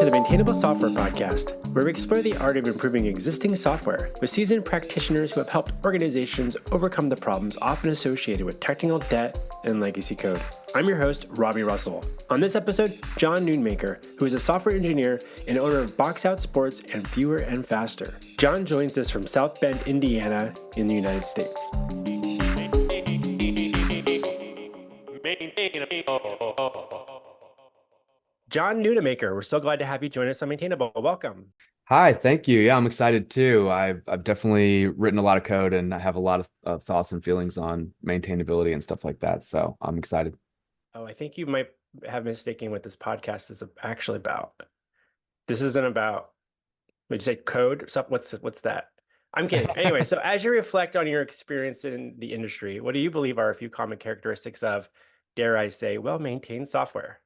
to the Maintainable Software Podcast, where we explore the art of improving existing software with seasoned practitioners who have helped organizations overcome the problems often associated with technical debt and legacy code. I'm your host, Robby Russell. On this episode, John Nunemaker, who is a software engineer and owner of Box Out Sports and Fewer and Faster. John joins us from South Bend, Indiana, in the United States. John Nunemaker, we're so glad to have you join us on Maintainable. Welcome. Hi, thank you. Yeah, I'm excited too. I've definitely written a lot of code and I have a lot of thoughts and feelings on maintainability and stuff like that. So I'm excited. Oh, I think you might have mistaken what this podcast is actually about. This isn't about, would you say code? What's that? I'm kidding. Anyway, so as you reflect on your experience in the industry, what do you believe are a few common characteristics of, dare I say, well-maintained software?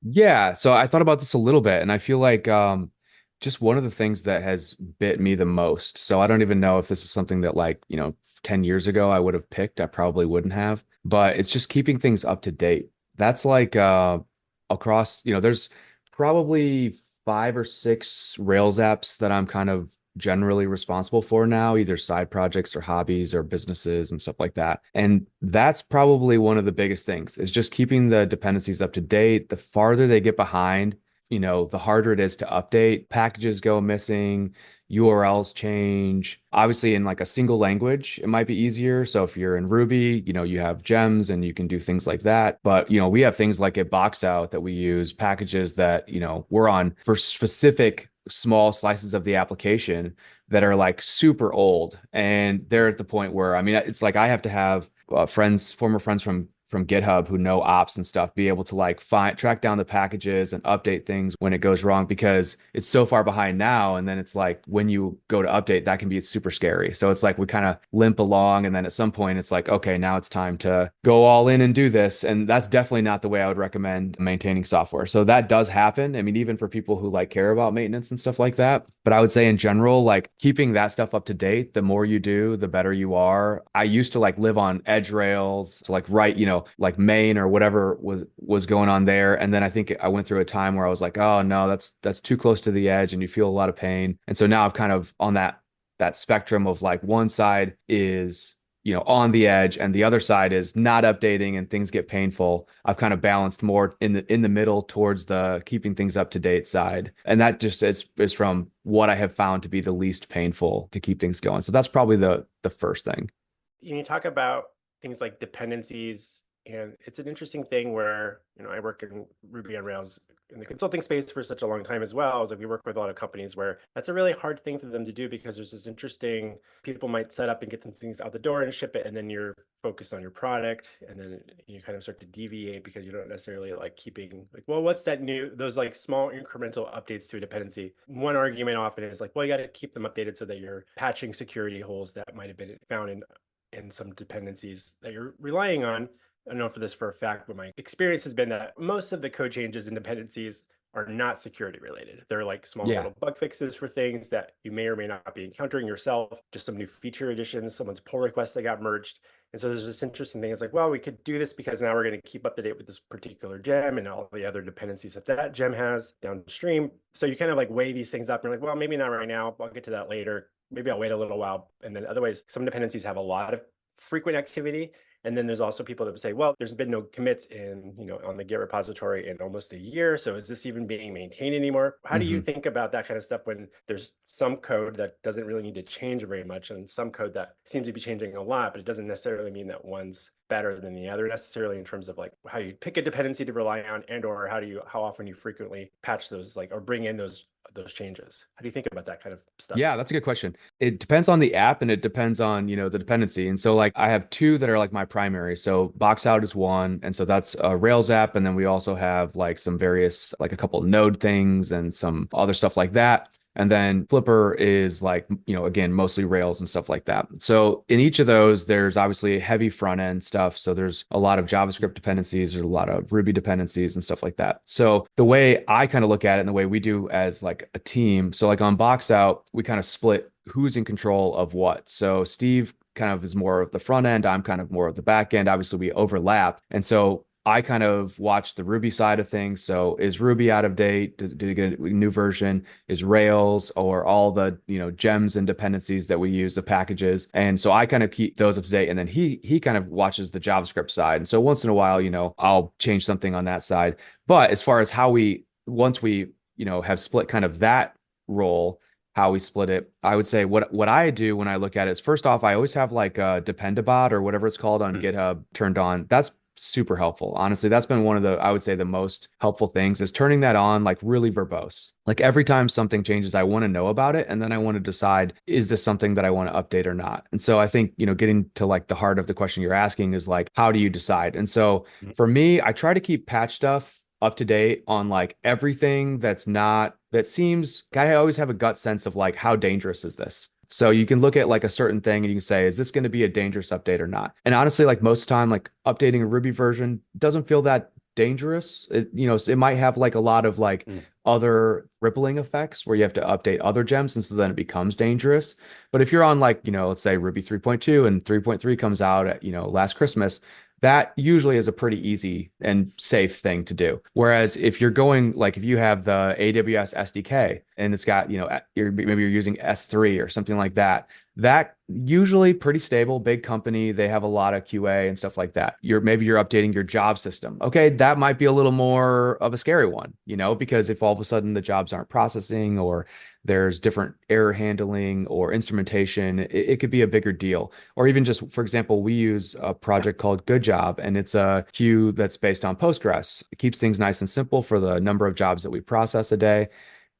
Yeah, so I thought about this a little bit and I feel like just one of the things that has bit me the most. So I don't even know if this is something that 10 years ago I would have picked. I probably wouldn't have, but it's just keeping things up to date. That's like across, there's probably 5 or 6 Rails apps that I'm kind of generally responsible for now, either side projects or hobbies or businesses and stuff like that. And that's probably one of the biggest things is just keeping the dependencies up to date. The farther they get behind, the harder it is to update. Packages go missing, URLs change. Obviously, in like a single language, it might be easier. So if you're in Ruby, you have gems and you can do things like that. But, we have things like a box out that we use, packages that, we're on for specific small slices of the application that are like super old. And they're at the point where, it's like I have to have former friends from GitHub who know ops and stuff, be able to like track down the packages and update things when it goes wrong because it's so far behind now. And then it's like when you go to update, that can be super scary. So it's like we kind of limp along. And then at some point, it's like, okay, now it's time to go all in and do this. And that's definitely not the way I would recommend maintaining software. So that does happen. Even for people who like care about maintenance and stuff like that. But I would say in general, like keeping that stuff up to date, the more you do, the better you are. I used to like live on edge rails to like write, like Maine or whatever was going on there. And then I think I went through a time where I was like, oh no, that's too close to the edge and you feel a lot of pain. And so now I've kind of on that spectrum of like one side is on the edge and the other side is not updating and things get painful. I've kind of balanced more in the middle towards the keeping things up to date side. And that just is from what I have found to be the least painful to keep things going. So that's probably the first thing. You talk about things like dependencies, and it's an interesting thing where, I work in Ruby on Rails in the consulting space for such a long time as well. I was like, we work with a lot of companies where that's a really hard thing for them to do because there's this interesting, people might set up and get them things out the door and ship it, and then you're focused on your product, and then you kind of start to deviate because you don't necessarily like keeping like, well, what's that new, those like small incremental updates to a dependency. One argument often is like, well, you got to keep them updated so that you're patching security holes that might have been found in some dependencies that you're relying on. I don't know for this for a fact, but my experience has been that most of the code changes and dependencies are not security related. They're like small Yeah. little bug fixes for things that you may or may not be encountering yourself, just some new feature additions, someone's pull request that got merged. And so there's this interesting thing. It's like, well, we could do this because now we're going to keep up to date with this particular gem and all the other dependencies that gem has downstream. So you kind of like weigh these things up and you're like, well, maybe not right now. I'll get to that later. Maybe I'll wait a little while. And then otherwise, some dependencies have a lot of frequent activity. And then there's also people that would say, well, there's been no commits on the Git repository in almost a year. So is this even being maintained anymore? How do you think about that kind of stuff when there's some code that doesn't really need to change very much and some code that seems to be changing a lot, but it doesn't necessarily mean that one's better than the other necessarily in terms of like how you pick a dependency to rely on and or how often you frequently patch those like or bring in those changes. How do you think about that kind of stuff? Yeah, that's a good question. It depends on the app and it depends on, the dependency. And so like I have two that are like my primary. So Box Out is one. And so that's a Rails app. And then we also have like some various, like a couple node things and some other stuff like that. And then Flipper is like, again, mostly Rails and stuff like that. So in each of those, there's obviously heavy front end stuff. So there's a lot of JavaScript dependencies, there's a lot of Ruby dependencies and stuff like that. So the way I kind of look at it and the way we do as like a team, so like on Box Out, we kind of split who's in control of what. So Steve kind of is more of the front end. I'm kind of more of the back end. Obviously, we overlap. And so I kind of watch the Ruby side of things. So is Ruby out of date? Do they get a new version? Is Rails or all the, gems and dependencies that we use, the packages? And so I kind of keep those up to date. And then he kind of watches the JavaScript side. And so once in a while, I'll change something on that side. But as far as once we, have split kind of that role, how we split it, I would say what I do when I look at it is, first off, I always have like a Dependabot or whatever it's called on Mm. GitHub turned on. That's super helpful. Honestly, that's been one of the, I would say, the most helpful things is turning that on like really verbose. Like every time something changes, I want to know about it. And then I want to decide, is this something that I want to update or not? And so I think, getting to like the heart of the question you're asking is like, how do you decide? And so Mm. for me, I try to keep patch stuff up to date on like everything that seems, I always have a gut sense of like, how dangerous is this? So you can look at like a certain thing and you can say, is this going to be a dangerous update or not? And honestly, like most of the time, like updating a Ruby version doesn't feel that dangerous. It might have like a lot of like Mm. other rippling effects where you have to update other gems. And so then it becomes dangerous. But if you're on like, let's say Ruby 3.2 and 3.3 comes out at, last Christmas, that usually is a pretty easy and safe thing to do. Whereas if you're going, like if you have the AWS SDK and it's got, maybe you're using S3 or something like that, that usually pretty stable, big company, they have a lot of QA and stuff like that. Maybe you're updating your job system. Okay, that might be a little more of a scary one, because if all of a sudden the jobs aren't processing or there's different error handling or instrumentation, it could be a bigger deal. Or even just, for example, we use a project called Good Job, and it's a queue that's based on Postgres. It keeps things nice and simple for the number of jobs that we process a day.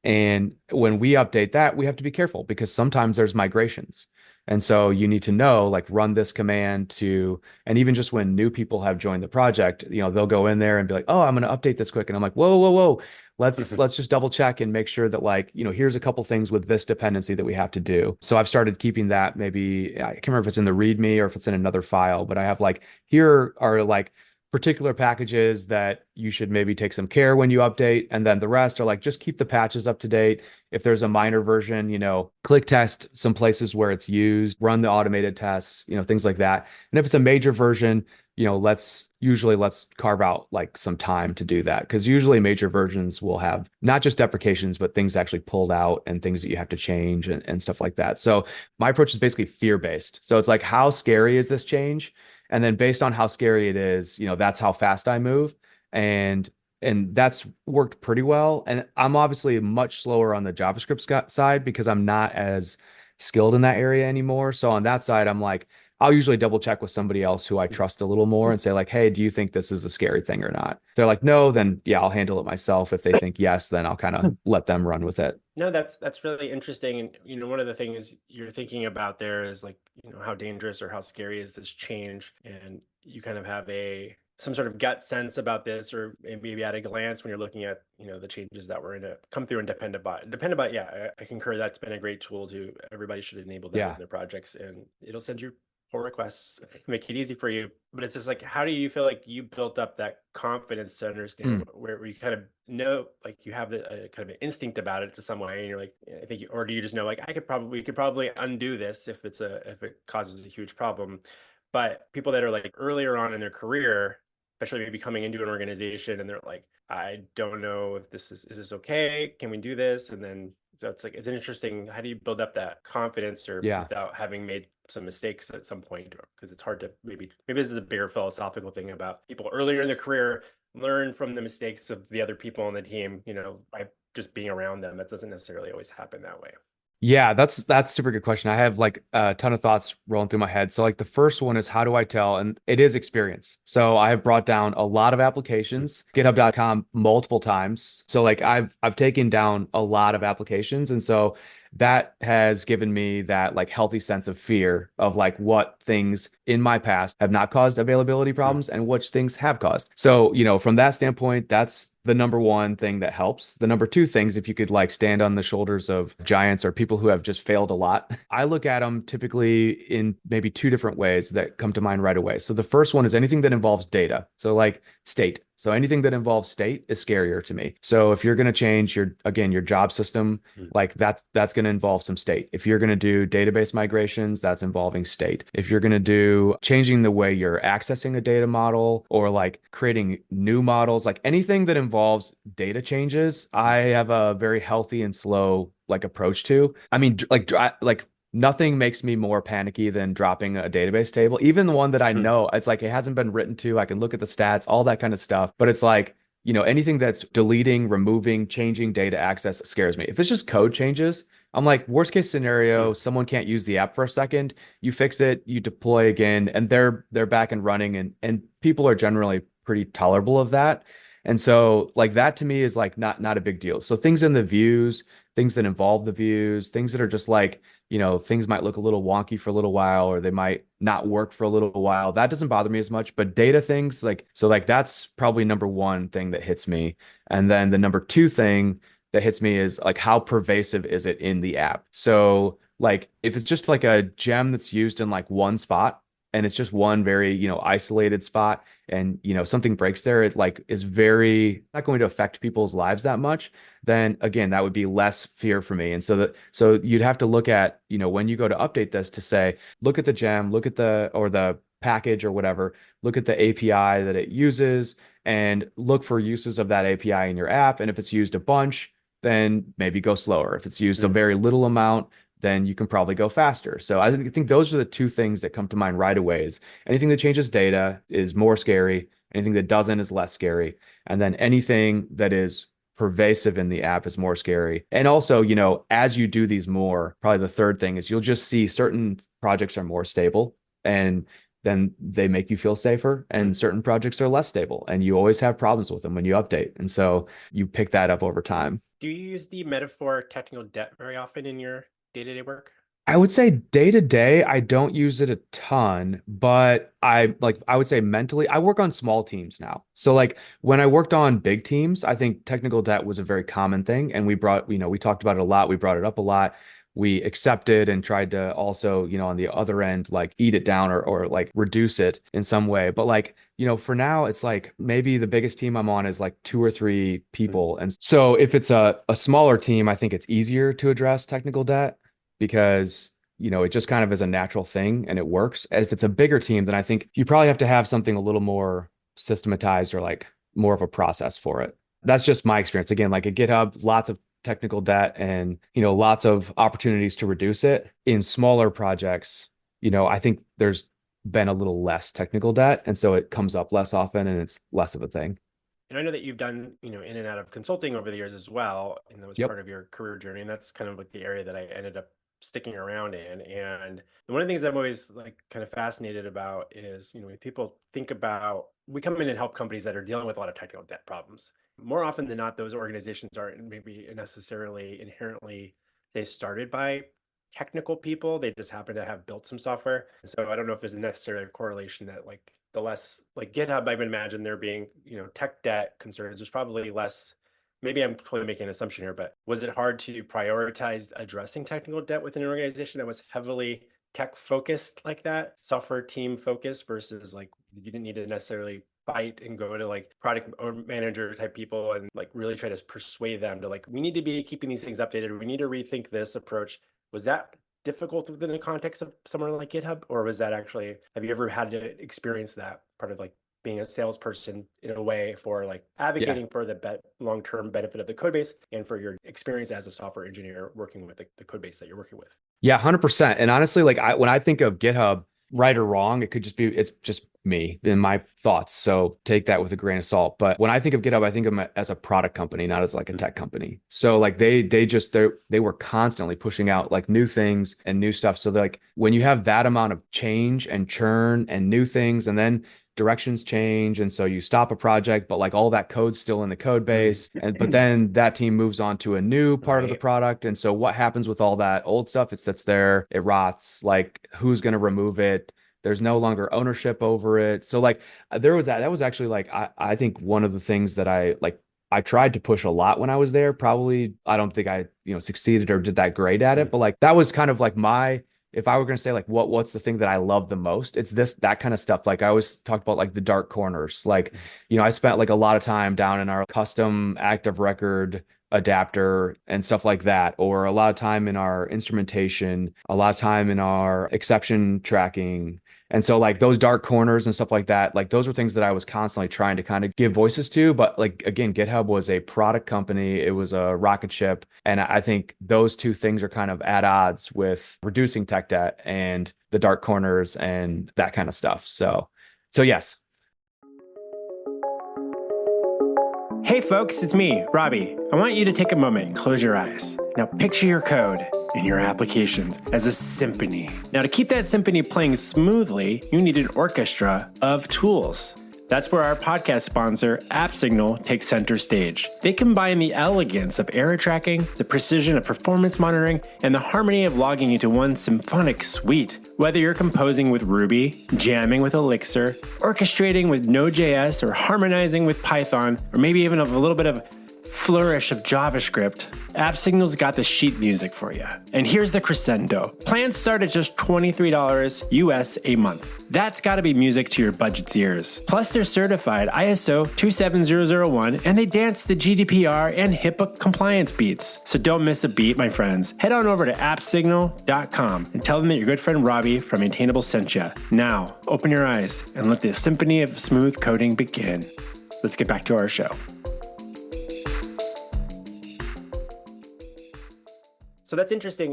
And when we update that, we have to be careful because sometimes there's migrations. And so you need to know, like, run this command to, and even just when new people have joined the project, they'll go in there and be like, oh, I'm going to update this quick. And I'm like, whoa, whoa, whoa. Let's just double check and make sure that like, here's a couple things with this dependency that we have to do. So I've started keeping that, maybe, I can't remember if it's in the README or if it's in another file, but I have like, here are like particular packages that you should maybe take some care when you update. And then the rest are like, just keep the patches up to date. If there's a minor version, click test some places where it's used, run the automated tests, things like that. And if it's a major version, let's carve out like some time to do that. Because usually major versions will have not just deprecations, but things actually pulled out and things that you have to change and stuff like that. So my approach is basically fear-based. So it's like, how scary is this change? And then based on how scary it is, that's how fast I move. And that's worked pretty well. And I'm obviously much slower on the JavaScript side because I'm not as skilled in that area anymore. So on that side, I'm like, I'll usually double check with somebody else who I trust a little more and say like, hey, do you think this is a scary thing or not? If they're like, no, then yeah, I'll handle it myself. If they think yes, then I'll kind of let them run with it. No, that's really interesting. And one of the things you're thinking about there is like, how dangerous or how scary is this change? And you kind of have some sort of gut sense about this, or maybe at a glance when you're looking at, the changes that were come through in Dependabot. Dependabot, yeah, I concur. That's been a great tool to everybody should enable that in Yeah. their projects, and it'll send you pull requests, make it easy for you. But it's just like, how do you feel like you built up that confidence to understand Mm. where you kind of know, like you have kind of an instinct about it to some way, and you're like, I think, or do you just know, like, we could probably undo this if if it causes a huge problem. But people that are like earlier on in their career, especially maybe coming into an organization, and they're like, I don't know if is this okay? Can we do this? And then so it's like, it's an interesting, how do you build up that confidence or Yeah. without having made some mistakes at some point? Because it's hard to maybe this is a bigger philosophical thing about people earlier in their career learn from the mistakes of the other people on the team, by just being around them. That doesn't necessarily always happen that way. Yeah, that's a super good question. I have like a ton of thoughts rolling through my head. So like the first one is, how do I tell? And it is experience. So I have brought down a lot of applications, github.com multiple times. So like I've taken down a lot of applications, and so that has given me that like healthy sense of fear of like what things in my past have not caused availability Mm. problems and which things have caused. So, from that standpoint, that's the number one thing that helps. The number two things, if you could like stand on the shoulders of giants or people who have just failed a lot, I look at them typically in maybe two different ways that come to mind right away. So the first one is anything that involves data. So like state. So anything that involves state is scarier to me. So if you're going to change your job system, Mm. like that's going to involve some state. If you're going to do database migrations, that's involving state. If you're going to do, to changing the way you're accessing a data model or like creating new models, like anything that involves data changes, I have a very healthy and slow like approach to. I mean, like nothing makes me more panicky than dropping a database table. Even the one that I Hmm. know, it's like it hasn't been written to. I can look at the stats, all that kind of stuff. But it's like, anything that's deleting, removing, changing data access scares me. If it's just code changes, I'm like, worst case Hmm. scenario, someone can't use the app for a second. You fix it, you deploy again, and they're back and running, and people are generally pretty tolerable of that. And so like that to me is like not a big deal. So things in the views, things that involve the views, things that are just like, things might look a little wonky for a little while, or they might not work for a little while. That doesn't bother me as much, but data things like, so like that's probably number one thing that hits me. And then the number two thing that hits me is like, how pervasive is it in the app? So like, if it's just like a gem that's used in like one spot, and it's just one very, isolated spot, and something breaks there, it like is very not going to affect people's lives that much, then again, that would be less fear for me. And so you'd have to look at, when you go to update this to say, look at the gem, look at the package or whatever, look at the API that it uses and look for uses of that API in your app. And if it's used a bunch, then maybe go slower. If it's used a Hmm. very little amount, then you can probably go faster. So I think those are the two things that come to mind right away is anything that changes data is more scary. Anything that doesn't is less scary. And then anything that is pervasive in the app is more scary. And also, as you do these more, probably the third thing is you'll just see certain projects are more stable and then they make you feel safer, Hmm. and certain projects are less stable and you always have problems with them when you update. And so you pick that up over time. Do you use the metaphor technical debt very often in your day-to-day work? I would say day to day, I don't use it a ton, but I would say mentally, I work on small teams now. So like when I worked on big teams, I think technical debt was a very common thing. And we talked about it a lot. We brought it up a lot. We accepted and tried to also, on the other end, like eat it down or like reduce it in some way. But like, for now, it's like maybe the biggest team I'm on is like two or three Hmm. people. And so if it's a smaller team, I think it's easier to address technical debt because it just kind of is a natural thing and it works. If it's a bigger team, then I think you probably have to have something a little more systematized or like more of a process for it. That's just my experience. Again, like at GitHub, lots of technical debt and lots of opportunities to reduce it. In smaller projects, I think there's been a little less technical debt, and so it comes up less often and it's less of a thing. And I know that you've done, in and out of consulting over the years as well, and that was Yep. part of your career journey. And that's kind of like the area that I ended up sticking around in. And one of the things I'm always like kind of fascinated about is, when people think about, we come in and help companies that are dealing with a lot of technical debt problems. More often than not, those organizations aren't maybe necessarily inherently they started by technical people. They just happen to have built some software. And so I don't know if there's necessarily a correlation that like the less like GitHub, I would imagine there being, tech debt concerns. There's probably less, maybe I'm totally making an assumption here, but was it hard to prioritize addressing technical debt within an organization that was heavily tech focused like that, software team focused versus like you didn't need to necessarily fight and go to like product or manager type people and like really try to persuade them to like, we need to be keeping these things updated. We need to rethink this approach. Was that difficult within the context of somewhere like GitHub, or was that actually, have you ever had to experience that part of like being a salesperson in a way for like Yeah. advocating for the long-term benefit of the code base and for your experience as a software engineer working with the code base that you're working with? Yeah, 100%. And honestly, like when I think of GitHub, right or wrong, it could just be it's just me and my thoughts. So take that with a grain of salt. But when I think of GitHub, I think of them as a product company, not as like a tech company. So like they were constantly pushing out like new things and new stuff. So like when you have that amount of change and churn and new things, and then directions change, and so you stop a project but like all that code's still in the code base, and but Mm. then that team moves on to a new part of the Right. product, and so what happens with all that old stuff? It sits there, it rots. Like who's going to remove it? There's no longer ownership over it. So like there was that was actually like I think one of the things that I tried to push a lot when I was there. Probably I don't think I succeeded or did that great at it, Mm. but like that was kind of like my, if I were going to say like what's the thing that I love the most, it's that kind of stuff. Like I always talked about like the dark corners. Like, I spent like a lot of time down in our custom active record adapter and stuff like that, or a lot of time in our instrumentation, a lot of time in our exception tracking. And so like those dark corners and stuff like that, like those were things that I was constantly trying to kind of give voices to. But like again, GitHub was a product company, it was a rocket ship. And I think those two things are kind of at odds with reducing tech debt and the dark corners and that kind of stuff. So yes. Hey folks, it's me, Robby. I want you to take a moment and close your eyes. Now picture your code and your applications as a symphony. Now to keep that symphony playing smoothly, you need an orchestra of tools. That's where our podcast sponsor, AppSignal, takes center stage. They combine the elegance of error tracking, the precision of performance monitoring, and the harmony of logging into one symphonic suite. Whether you're composing with Ruby, jamming with Elixir, orchestrating with Node.js, or harmonizing with Python, or maybe even a little bit of flourish of JavaScript, AppSignal's got the sheet music for you. And here's the crescendo. Plans start at just $23 US a month. That's gotta be music to your budget's ears. Plus they're certified ISO 27001 and they dance the GDPR and HIPAA compliance beats. So don't miss a beat, my friends. Head on over to appsignal.com and tell them that your good friend Robby from Maintainable sent you. Now, open your eyes and let the symphony of smooth coding begin. Let's get back to our show. So that's interesting.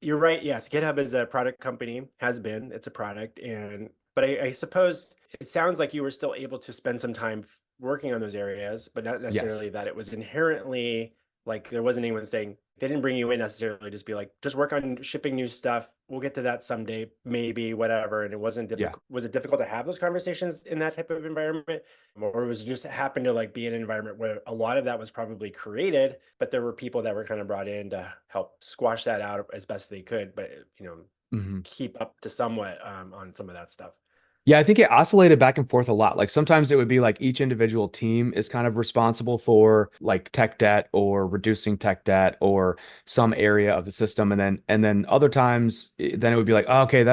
You're right. Yes, GitHub is a product company, has been. It's a product, but I suppose it sounds like you were still able to spend some time working on those areas, but not necessarily Yes. that it was inherently like there wasn't anyone saying they didn't bring you in necessarily. Just be like, just work on shipping new stuff. We'll get to that someday, maybe, whatever. And it wasn't Yeah. difficult. Was it difficult to have those conversations in that type of environment? Or was it just happened to like be an environment where a lot of that was probably created, but there were people that were kind of brought in to help squash that out as best they could, but Mhm. keep up to somewhat on some of that stuff. Yeah, I think it oscillated back and forth a lot. Like sometimes it would be like each individual team is kind of responsible for like tech debt or reducing tech debt or some area of the system. And then other times then it would be like, oh, okay,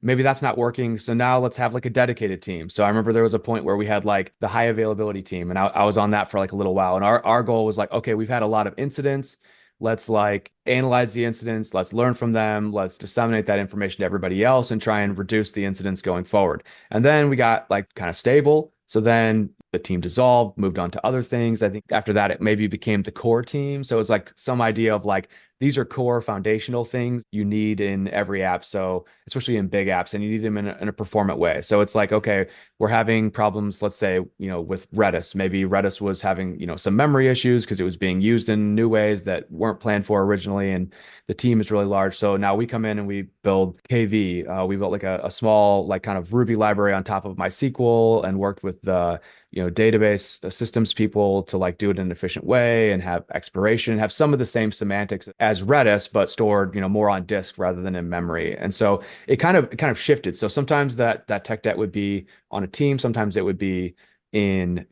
maybe that's not working. So now let's have like a dedicated team. So I remember there was a point where we had like the high availability team and I was on that for like a little while. And our goal was like, okay, we've had a lot of incidents. Let's like analyze the incidents. Let's learn from them. Let's disseminate that information to everybody else and try and reduce the incidents going forward. And then we got like kind of stable. So then the team dissolved, moved on to other things. I think after that, it maybe became the core team. So it's like some idea of like, these are core foundational things you need in every app. So especially in big apps, and you need them in a performant way. So it's like, okay, we're having problems, let's say, with Redis. Maybe Redis was having, some memory issues because it was being used in new ways that weren't planned for originally. And the team is really large. So now we come in and we build KV. We built like a small, like kind of Ruby library on top of MySQL and worked with the database systems people to like do it in an efficient way and have expiration, have some of the same semantics as Redis, but stored, more on disk rather than in memory. And so it kind of shifted. So sometimes that tech debt would be on a team, sometimes it would be in,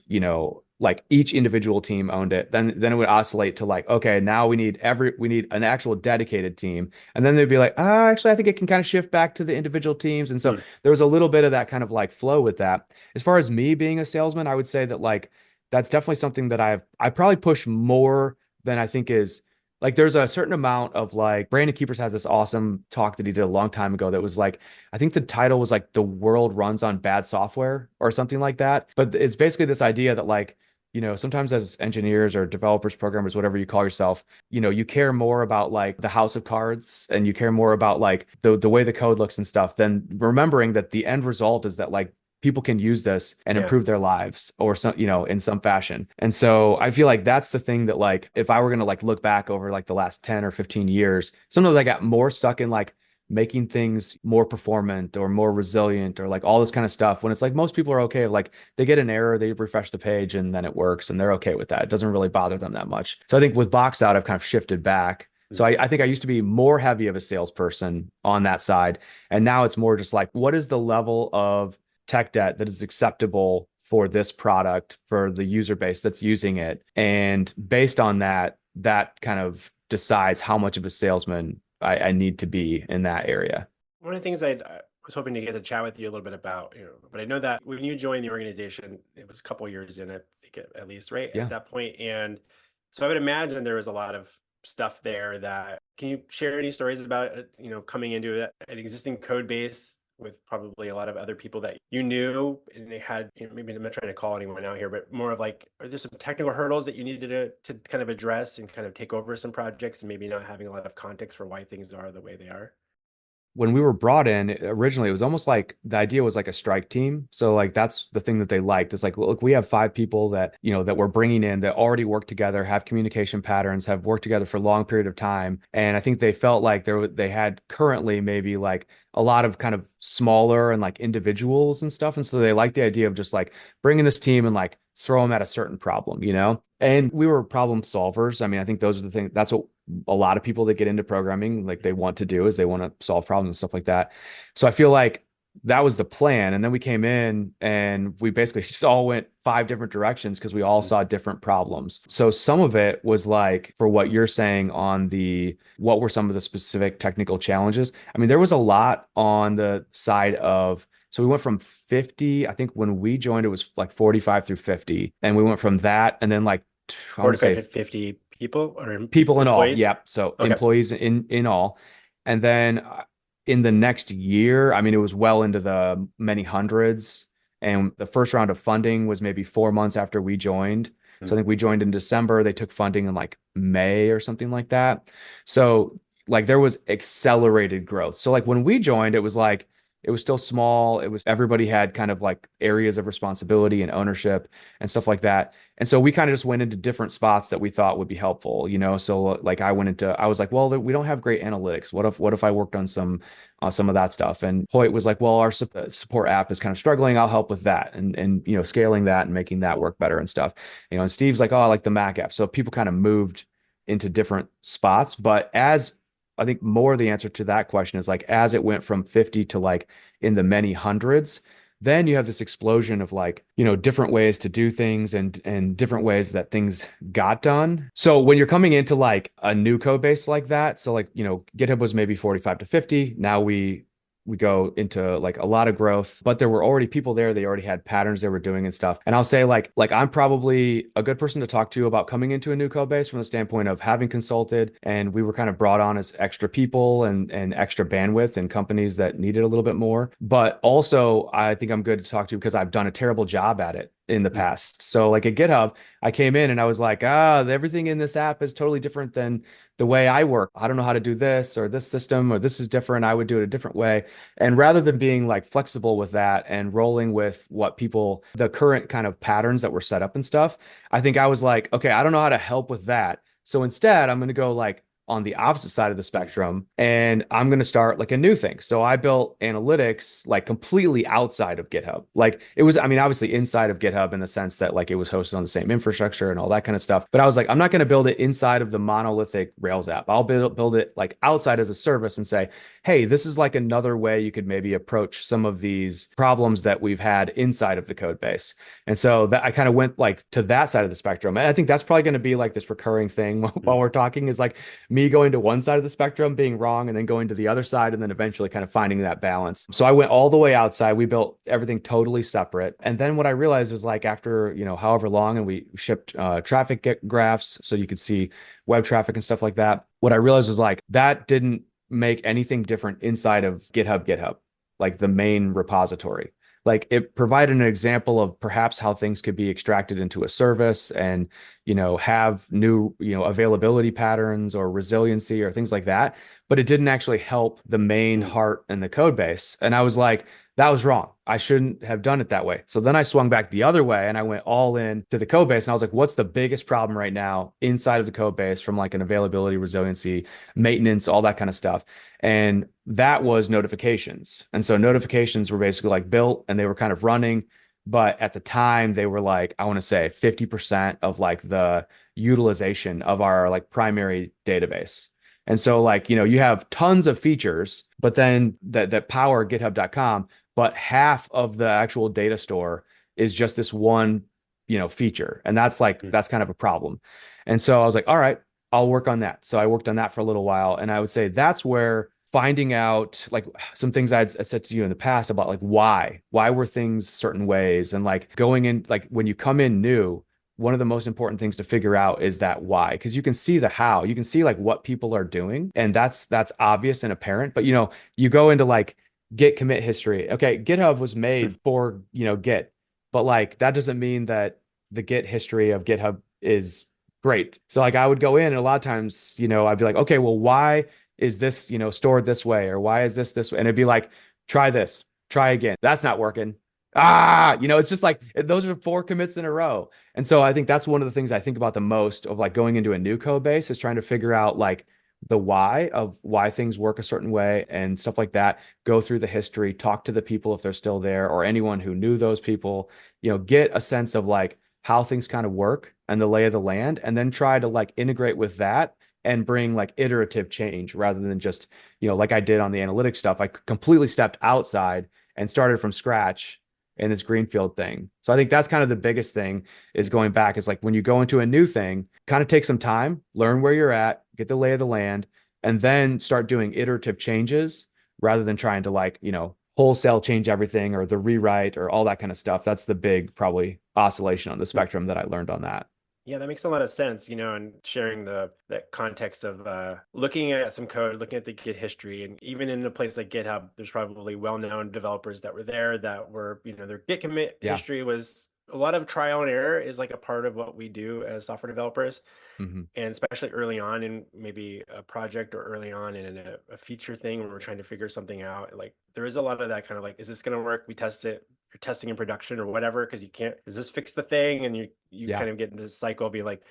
like each individual team owned it. Then it would oscillate to like, okay, now we need an actual dedicated team. And then they'd be like, actually, I think it can kind of shift back to the individual teams. And so Hmm. there was a little bit of that kind of like flow with that. As far as me being a salesman, I would say that like that's definitely something that I probably push more than I think is like there's a certain amount of like Brandon Keepers has this awesome talk that he did a long time ago that was like I think the title was like the world runs on bad software or something like that. But it's basically this idea that like sometimes as engineers or developers, programmers, whatever you call yourself, you care more about like the house of cards and you care more about like the way the code looks and stuff than remembering that the end result is that like people can use this and Yeah. improve their lives or some, in some fashion. And so I feel like that's the thing that like if I were going to like look back over like the last 10 or 15 years, sometimes I got more stuck in like making things more performant or more resilient or like all this kind of stuff when it's like most people are okay like they get an error, they refresh the page and then it works and they're okay with that. It doesn't really bother them that much. So I think with box out I've kind of shifted back. So I think I used to be more heavy of a salesperson on that side, and now it's more just like what is the level of tech debt that is acceptable for this product for the user base that's using it, and based on that kind of decides how much of a salesman I need to be in that area. One of the things I was hoping to get to chat with you a little bit about, but I know that when you joined the organization, it was a couple years in, I think at least, right at Yeah. that point. And so I would imagine there was a lot of stuff there that, can you share any stories about, coming into an existing code base with probably a lot of other people that you knew and they had, maybe I'm not trying to call anyone out here, but more of like, are there some technical hurdles that you needed to kind of address and kind of take over some projects and maybe not having a lot of context for why things are the way they are? When we were brought in originally, it was almost like the idea was like a strike team. So like that's the thing that they liked. It's like, look, we have 5 people that, that we're bringing in that already work together, have communication patterns, have worked together for a long period of time. And I think they felt like they had currently maybe like a lot of kind of smaller and like individuals and stuff. And so they liked the idea of just like bringing this team and like throw them at a certain problem. And we were problem solvers. I mean, I think those are the things, that's what a lot of people that get into programming like they want to do is they want to solve problems and stuff like that. So I feel like that was the plan. And then we came in and we basically just all went 5 different directions because we all saw different problems. So some of it was like for what you're saying on the what were some of the specific technical challenges. I mean, there was a lot on the side of so we went from 50, I think when we joined, it was like 45 through 50. And we went from that and then like I want to 45 say to 50 people or people in all. employees? Yep. So Okay. employees in all. And then in the next year, I mean, it was well into the many hundreds. And the first round of funding was maybe 4 months after we joined. So I think we joined in December. They took funding in like May or something like that. So like there was accelerated growth. So like when we joined, it was like it was still small. It was everybody had kind of like areas of responsibility and ownership and stuff like that. And so we kind of just went into different spots that we thought would be helpful. So like I was like, well, we don't have great analytics. What if I worked on some of that stuff? And Hoyt was like, well, our support app is kind of struggling. I'll help with that and scaling that and making that work better and stuff. And Steve's like, oh, I like the Mac app. So people kind of moved into different spots. But as I think more of the answer to that question is like as it went from 50 to like in the many hundreds, then you have this explosion of like, different ways to do things and different ways that things got done. So when you're coming into like a new code base like that, so like, GitHub was maybe 45 to 50. Now we go into like a lot of growth, but there were already people there. They already had patterns they were doing and stuff. And I'll say like I'm probably a good person to talk to about coming into a new code base from the standpoint of having consulted. And we were kind of brought on as extra people and extra bandwidth in companies that needed a little bit more. But also I think I'm good to talk to because I've done a terrible job at it in the past. So like at GitHub, I came in and I was like, everything in this app is totally different than the way I work. I don't know how to do this or this system or this is different. I would do it a different way. And rather than being like flexible with that and rolling with the current kind of patterns that were set up and stuff, I think I was like, okay, I don't know how to help with that. So instead, I'm going to go like on the opposite side of the spectrum and I'm going to start like a new thing. So I built analytics like completely outside of GitHub. Like it was, I mean, obviously inside of GitHub in the sense that like it was hosted on the same infrastructure and all that kind of stuff. But I was like, I'm not going to build it inside of the monolithic Rails app. I'll build it like outside as a service and say, hey, this is like another way you could maybe approach some of these problems that we've had inside of the code base. And so that I kind of went like to that side of the spectrum. And I think that's probably going to be like this recurring thing while we're talking is like me going to one side of the spectrum being wrong and then going to the other side and then eventually kind of finding that balance. So I went all the way outside. We built everything totally separate. And then what I realized is like after, however long and we shipped traffic graphs so you could see web traffic and stuff like that. What I realized was like that didn't make anything different inside of GitHub, like the main repository. Like it provided an example of perhaps how things could be extracted into a service and, have new, availability patterns or resiliency or things like that. But it didn't actually help the main heart and the code base. And I was like, that was wrong. I shouldn't have done it that way. So then I swung back the other way and I went all in to the code base. And I was like, what's the biggest problem right now inside of the code base from like an availability, resiliency, maintenance, all that kind of stuff. And that was notifications. And so notifications were basically like built and they were kind of running. But at the time they were like, I want to say 50% of like the utilization of our like primary database. And so like, you have tons of features, but then that power github.com, but half of the actual data store is just this one, feature. And that's kind of a problem. And so I was like, all right, I'll work on that. So I worked on that for a little while. And I would say that's where finding out like some things I said to you in the past about like why were things certain ways and like going in, like when you come in new, one of the most important things to figure out is that why, because you can see the how, you can see like what people are doing and that's obvious and apparent. But you go into like Git commit history. Okay, GitHub was Hmm. made for, Git, but like that doesn't mean that the Git history of GitHub is great. So like I would go in and a lot of times, I'd be like, okay, well, why is this, stored this way? Or why is this way? And it'd be like, try this, try again. That's not working. It's just like those are four commits in a row. And so I think that's one of the things I think about the most of like going into a new code base is trying to figure out like the why of why things work a certain way and stuff like that. Go through the history, talk to the people if they're still there or anyone who knew those people, get a sense of like how things kind of work and the lay of the land, and then try to like integrate with that and bring like iterative change rather than just, like I did on the analytics stuff. I completely stepped outside and started from scratch in this greenfield thing. So I think that's kind of the biggest thing is going back is like when you go into a new thing, kind of take some time, learn where you're at, get the lay of the land, and then start doing iterative changes rather than trying to like, wholesale change everything or the rewrite or all that kind of stuff. That's the big probably oscillation on the spectrum that I learned on that. Yeah, that makes a lot of sense, and sharing the that context of looking at some code, looking at the Git history, and even in a place like GitHub, there's probably well-known developers that were there that were, their Git commit Yeah. history was a lot of trial and error is like a part of what we do as software developers. Hmm. And especially early on in maybe a project or early on in a feature thing when we're trying to figure something out, like there is a lot of that kind of like, is this going to work? We test it. You're testing in production or whatever because you can't. Does this fix the thing? And you Yeah. kind of get into this cycle of being like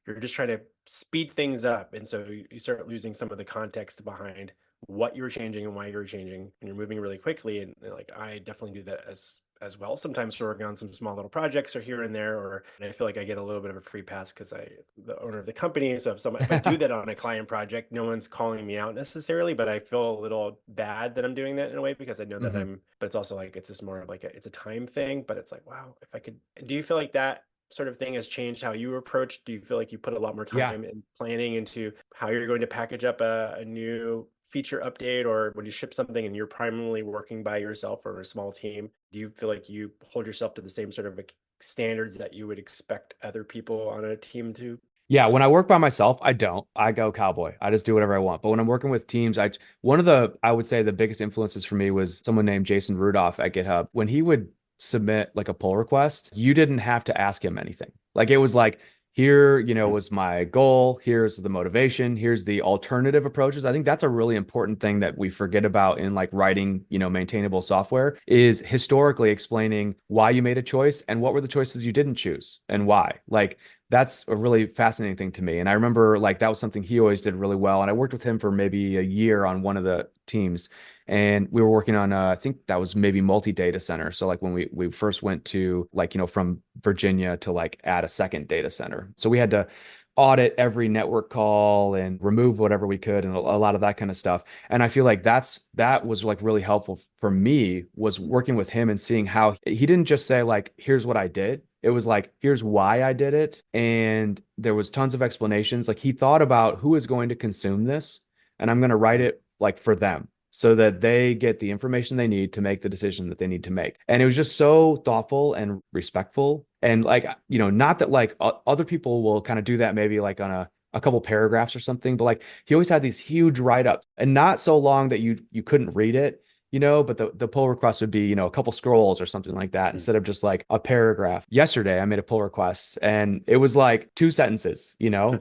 you're just trying to speed things up, and so you start losing some of the context behind what you were changing and why you were changing, and you're moving really quickly. And like I definitely do that as well. Sometimes working on some small little projects or here and there, or and I feel like I get a little bit of a free pass because I the owner of the company. So if I do that on a client project, no one's calling me out necessarily, but I feel a little bad that I'm doing that in a way because I know that Hmm. but it's also like it's just more of like it's a time thing, but it's like, wow, if I could, do you feel like that sort of thing has changed how you approach? Do you feel like you put a lot more Yeah. time and planning into how you're going to package up a new feature update, or when you ship something and you're primarily working by yourself or a small team, do you feel like you hold yourself to the same sort of like standards that you would expect other people on a team to? Yeah, when I work by myself, I don't. I go cowboy. I just do whatever I want. But when I'm working with teams, one of the I would say the biggest influences for me was someone named Jason Rudolph at GitHub. When he would submit like a pull request, you didn't have to ask him anything. Like it was like, here, was my goal, here's the motivation, here's the alternative approaches. I think that's a really important thing that we forget about in like writing, maintainable software is historically explaining why you made a choice and what were the choices you didn't choose and why. Like that's a really fascinating thing to me. And I remember like that was something he always did really well. And I worked with him for maybe a year on one of the teams. And we were working on I think that was maybe multi-data center. So like when we first went to like, from Virginia to like add a second data center. So we had to audit every network call and remove whatever we could and a lot of that kind of stuff. And I feel like that was like really helpful for me was working with him and seeing how he didn't just say like, here's what I did. It was like, here's why I did it. And there was tons of explanations. Like he thought about who is going to consume this, and I'm going to write it like for them so that they get the information they need to make the decision that they need to make. And it was just so thoughtful and respectful. And like, not that like other people will kind of do that maybe like on a couple paragraphs or something, but like he always had these huge write-ups and not so long that you couldn't read it, but the pull request would be, a couple scrolls or something like that instead of just like a paragraph. Yesterday, I made a pull request and it was like two sentences,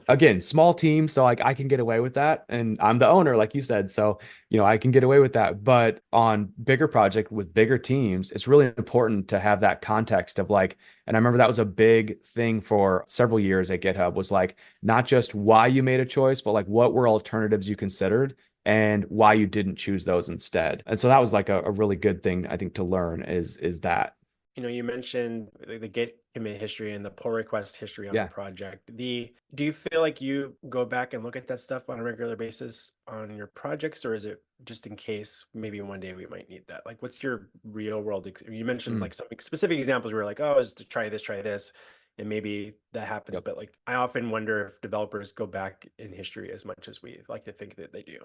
again, small team. So like I can get away with that. And I'm the owner, like you said. So, I can get away with that. But on bigger project with bigger teams, it's really important to have that context of like, and I remember that was a big thing for several years at GitHub was like not just why you made a choice, but like what were alternatives you considered and why you didn't choose those instead. And so that was like a really good thing I think to learn is that. You mentioned the Git commit history and the pull request history on the Yeah. project. Do you feel like you go back and look at that stuff on a regular basis on your projects, or is it just in case maybe one day we might need that? Like, what's your real world? You mentioned Mm. like some specific examples where you're like, oh, is to try this, and maybe that happens. Yep. But like, I often wonder if developers go back in history as much as we like to think that they do.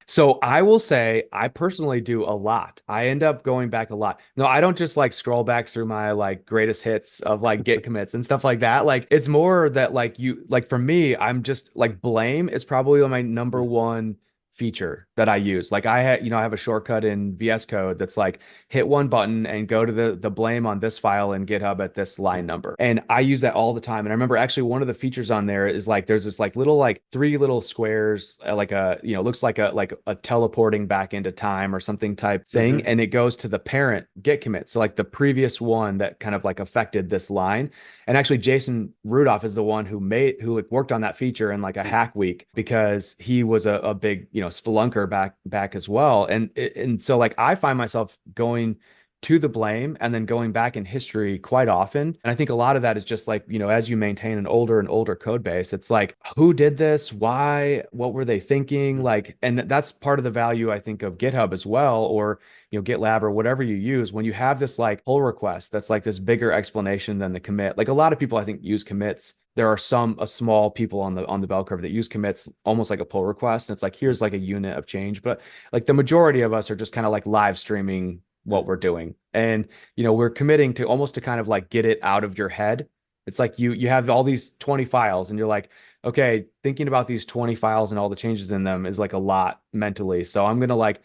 So I will say I personally do a lot. I end up going back a lot. No, I don't just like scroll back through my like greatest hits of like Git commits and stuff like that. Like it's more that like you like for me, I'm just like blame is probably my number Mm. one feature that I use. Like I have a shortcut in VS Code that's like hit one button and go to the blame on this file in GitHub at this line number. And I use that all the time. And I remember actually one of the features on there is like there's this like little like three little squares, like a looks like a teleporting back into time or something type thing, Mm-hmm. and it goes to the parent git commit. So like the previous one that kind of like affected this line. And actually, Jason Rudolph is the one who like worked on that feature in like a hack week because he was a big, spelunker back as well. And so like I find myself going to the blame and then going back in history quite often. And I think a lot of that is just like, as you maintain an older and older code base, it's like, who did this? Why? What were they thinking? Like, and that's part of the value, I think, of GitHub as well, or GitLab or whatever you use. When you have this like pull request that's like this bigger explanation than the commit. Like a lot of people, I think, use commits. There are a small people on the bell curve that use commits almost like a pull request. And it's like, here's like a unit of change. But like the majority of us are just kind of like live streaming what we're doing. And we're committing to almost to kind of like get it out of your head. It's like you have all these 20 files and you're like, okay, thinking about these 20 files and all the changes in them is like a lot mentally. So I'm gonna like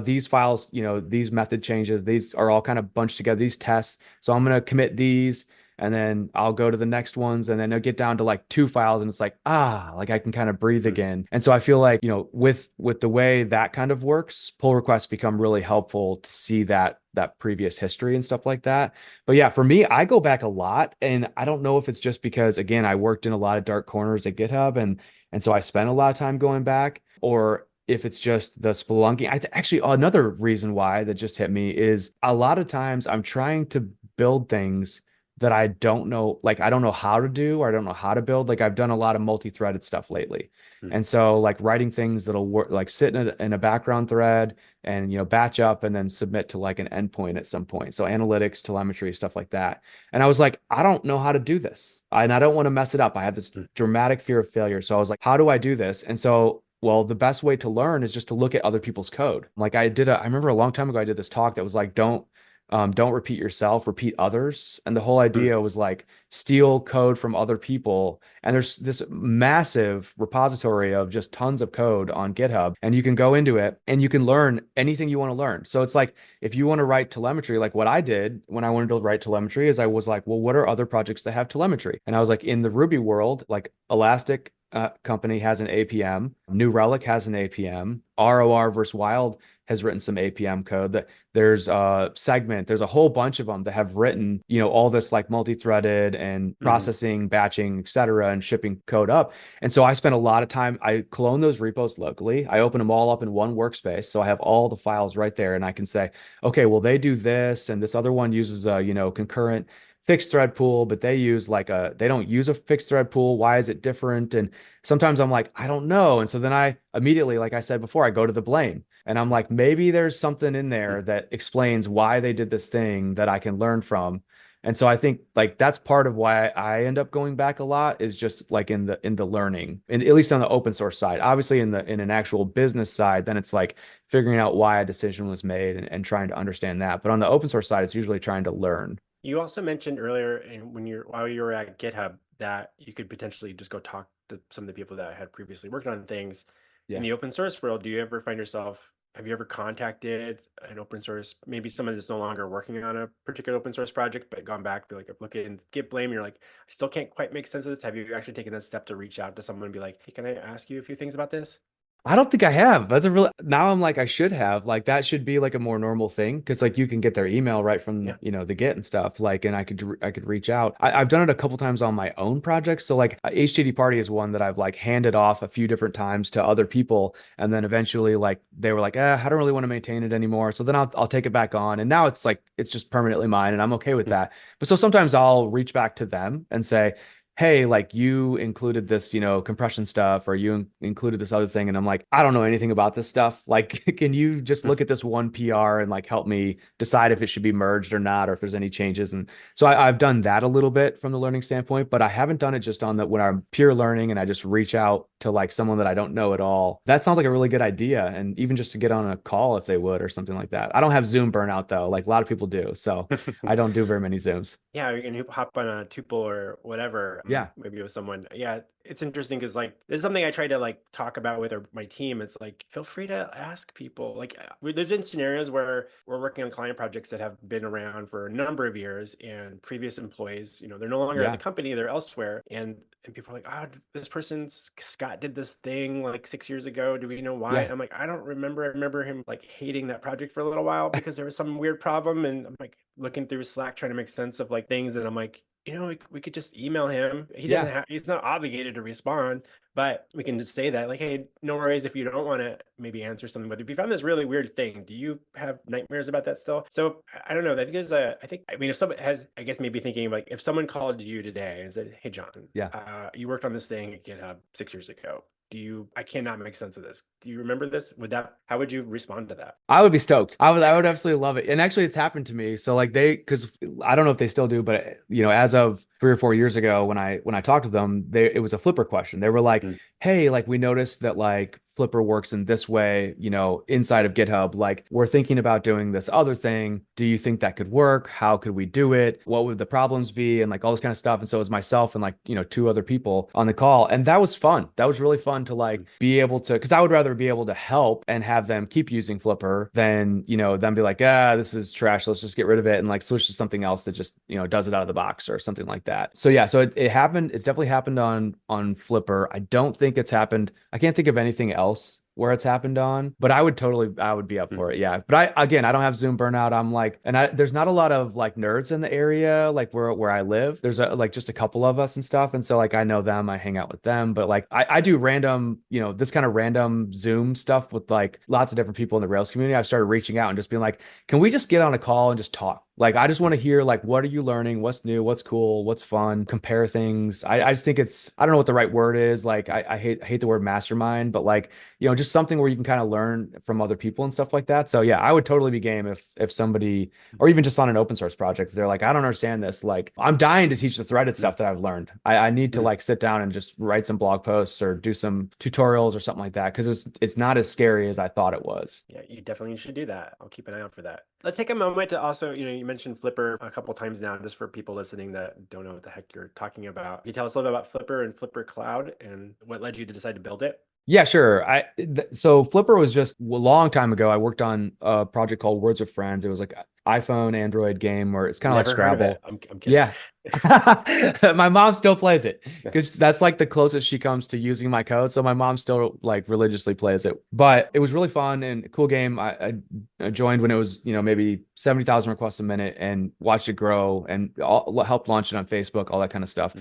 these files, these method changes, these are all kind of bunched together, these tests. So I'm gonna commit these and then I'll go to the next ones and then I'll get down to like two files and it's like, like I can kind of breathe again. And so I feel like, with the way that kind of works, pull requests become really helpful to see that previous history and stuff like that. But yeah, for me, I go back a lot and I don't know if it's just because again, I worked in a lot of dark corners at GitHub and so I spent a lot of time going back, or if it's just the spelunking. Actually, another reason why that just hit me is a lot of times I'm trying to build things that I don't know, like I don't know how to do or I don't know how to build. Like I've done a lot of multi-threaded stuff lately. And so like writing things that'll work, like sit in a background thread and, batch up and then submit to like an endpoint at some point. So analytics, telemetry, stuff like that. And I was like, I don't know how to do this. And I don't want to mess it up. I have this dramatic fear of failure. So I was like, how do I do this? And so well, the best way to learn is just to look at other people's code. Like I remember a long time ago, I did this talk that was like, don't repeat yourself, repeat others. And the whole idea was like steal code from other people. And there's this massive repository of just tons of code on GitHub, and you can go into it and you can learn anything you want to learn. So it's like, if you want to write telemetry, like what I did when I wanted to write telemetry is I was like, well, what are other projects that have telemetry? And I was like, in the Ruby world, like Elastic company has an APM, New Relic has an APM, ROR versus Wild has written some APM code. That there's Segment, there's a whole bunch of them that have written, all this like multi-threaded and processing, batching, et cetera, and shipping code up. And so I spent a lot of time, I clone those repos locally. I open them all up in one workspace. So I have all the files right there and I can say, okay, well, they do this. And this other one uses a, concurrent fixed thread pool, but they don't use a fixed thread pool. Why is it different? And sometimes I'm like, I don't know. And so then I immediately, like I said before, I go to the blame and I'm like, maybe there's something in there that explains why they did this thing that I can learn from. And so I think like that's part of why I end up going back a lot is just like in the learning, and at least on the open source side. Obviously in an actual business side, then it's like figuring out why a decision was made and trying to understand that. But on the open source side, it's usually trying to learn. You also mentioned earlier, and while you were at GitHub, that you could potentially just go talk to some of the people that had previously worked on things in Yeah. the open source world. Do you ever find yourself? Have you ever contacted an open source, maybe someone that's no longer working on a particular open source project, but gone back to like look at and get blame? You're like, I still can't quite make sense of this. Have you actually taken that step to reach out to someone and be like, hey, can I ask you a few things about this? I don't think I have. That's a really now I'm like I should have. Like that should be like a more normal thing because like you can get their email right from Yeah. the Git and stuff. Like and I could reach out. I've done it a couple times on my own projects. So like HTTP Party is one that I've like handed off a few different times to other people, and then eventually like they were like, I don't really want to maintain it anymore. So then I'll take it back on, and now it's like it's just permanently mine, and I'm okay with that. But so sometimes I'll reach back to them and say, hey, like you included this, compression stuff, or you included this other thing. And I'm like, I don't know anything about this stuff. Like, can you just look at this one PR and like help me decide if it should be merged or not, or if there's any changes? And so I've done that a little bit from the learning standpoint, but I haven't done it just on when I'm pure learning and I just reach out to like someone that I don't know at all. That sounds like a really good idea. And even just to get on a call if they would or something like that. I don't have Zoom burnout though, like a lot of people do. So I don't do very many Zooms. Yeah, you can hop on a tuple or whatever. Yeah. maybe with someone. Yeah, it's interesting because like this is something I try to like talk about with my team. It's like feel free to ask people. Like there's been scenarios where we're working on client projects that have been around for a number of years, and previous employees, they're no longer at the Yeah. company, they're elsewhere, and people are like, oh, this person Scott did this thing like 6 years ago. Do we know why? Yeah. I'm like, I don't remember. I remember him like hating that project for a little while because there was some weird problem, and I'm like looking through Slack trying to make sense of like things, and I'm like, we could just email him. Yeah. He's not obligated to respond, but we can just say that, like, hey, no worries if you don't want to maybe answer something. But if you found this really weird thing, do you have nightmares about that still? So I don't know. I think I mean, if someone has, I guess maybe thinking like, if someone called you today and said, hey, John, Yeah. you worked on this thing at GitHub 6 years ago. I cannot make sense of this. Do you remember this? How would you respond to that? I would be stoked. I would absolutely love it. And actually it's happened to me. So like because I don't know if they still do, but as of 3 or 4 years ago when I talked to them, it was a Flipper question. They were like, Mm. "Hey, like we noticed that like Flipper works in this way, inside of GitHub. Like we're thinking about doing this other thing. Do you think that could work? How could we do it? What would the problems be?" And like all this kind of stuff. And so it was myself and like, two other people on the call. And that was fun. That was really fun to like be able to, because I would rather be able to help and have them keep using Flipper than, them be like, this is trash. Let's just get rid of it and like switch to something else that just, does it out of the box or something like that. So yeah, so it happened. It's definitely happened on Flipper. I don't think it's happened. I can't think of anything else where it's happened on, but I would be up for it. Yeah. But I don't have Zoom burnout. I'm like, there's not a lot of like nerds in the area, like where I live. There's like just a couple of us and stuff. And so like, I know them, I hang out with them, but like, I do random, this kind of random Zoom stuff with like lots of different people in the Rails community. I've started reaching out and just being like, can we just get on a call and just talk? Like, I just want to hear like, what are you learning? What's new? What's cool? What's fun? Compare things. I just think I don't know what the right word is. Like, I hate the word mastermind, but like, just something where you can kind of learn from other people and stuff like that. So yeah, I would totally be game if somebody, or even just on an open source project, they're like, I don't understand this. Like, I'm dying to teach the threaded stuff that I've learned. I need to like sit down and just write some blog posts or do some tutorials or something like that because it's not as scary as I thought it was. Yeah, you definitely should do that. I'll keep an eye out for that. Let's take a moment to also, you mentioned Flipper a couple times now, just for people listening that don't know what the heck you're talking about. Can you tell us a little bit about Flipper and Flipper Cloud and what led you to decide to build it? Yeah, sure. So Flipper was just a long time ago. I worked on a project called Words with Friends. It was like an iPhone, Android game where it's kind of like Never heard of it. Scrabble. I'm kidding. Yeah. My mom still plays it because that's like the closest she comes to using my code. So my mom still like religiously plays it. But it was really fun and a cool game. I joined when it was, maybe 70,000 requests a minute and watched it grow and helped launch it on Facebook, all that kind of stuff.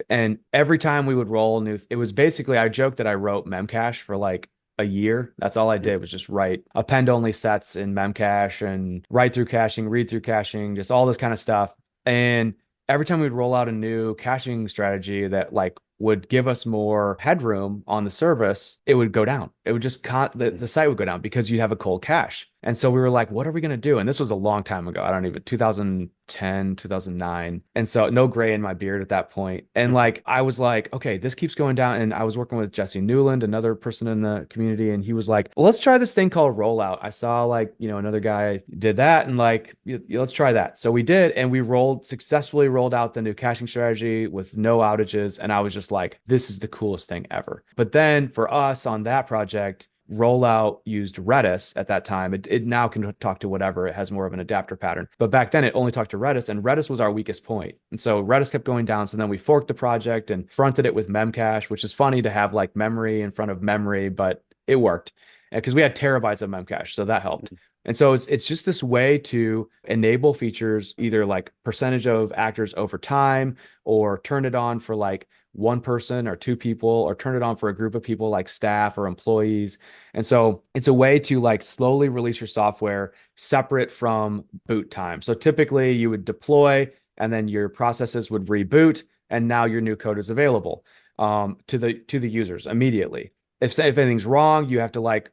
And every time we would roll new, it was basically, I joked that I wrote Memcache for like a year. That's all I did was just write append only sets in Memcache and write through caching, read through caching, just all this kind of stuff. And every time we'd roll out a new caching strategy that like would give us more headroom on the service, it would go down. It would just the site would go down because you'd have a cold cache. And so we were like, what are we going to do? And this was a long time ago. I don't even 2010, 2009. And so no gray in my beard at that point. And like, I was like, okay, this keeps going down. And I was working with Jesse Newland, another person in the community. And he was like, well, let's try this thing called rollout. I saw like, another guy did that and like, let's try that. So we did. And we successfully rolled out the new caching strategy with no outages. And I was just like, this is the coolest thing ever. But then for us on that project, rollout used Redis at that time. It now can talk to whatever. It has more of an adapter pattern. But back then it only talked to Redis and Redis was our weakest point. And so Redis kept going down. So then we forked the project and fronted it with Memcache, which is funny to have like memory in front of memory, but it worked because we had terabytes of Memcache. So that helped. And so it's just this way to enable features, either like percentage of actors over time or turn it on for like one person or two people or turn it on for a group of people like staff or employees. And so it's a way to like slowly release your software separate from boot time. So typically you would deploy and then your processes would reboot and now your new code is available to the users immediately. If anything's wrong, you have to like,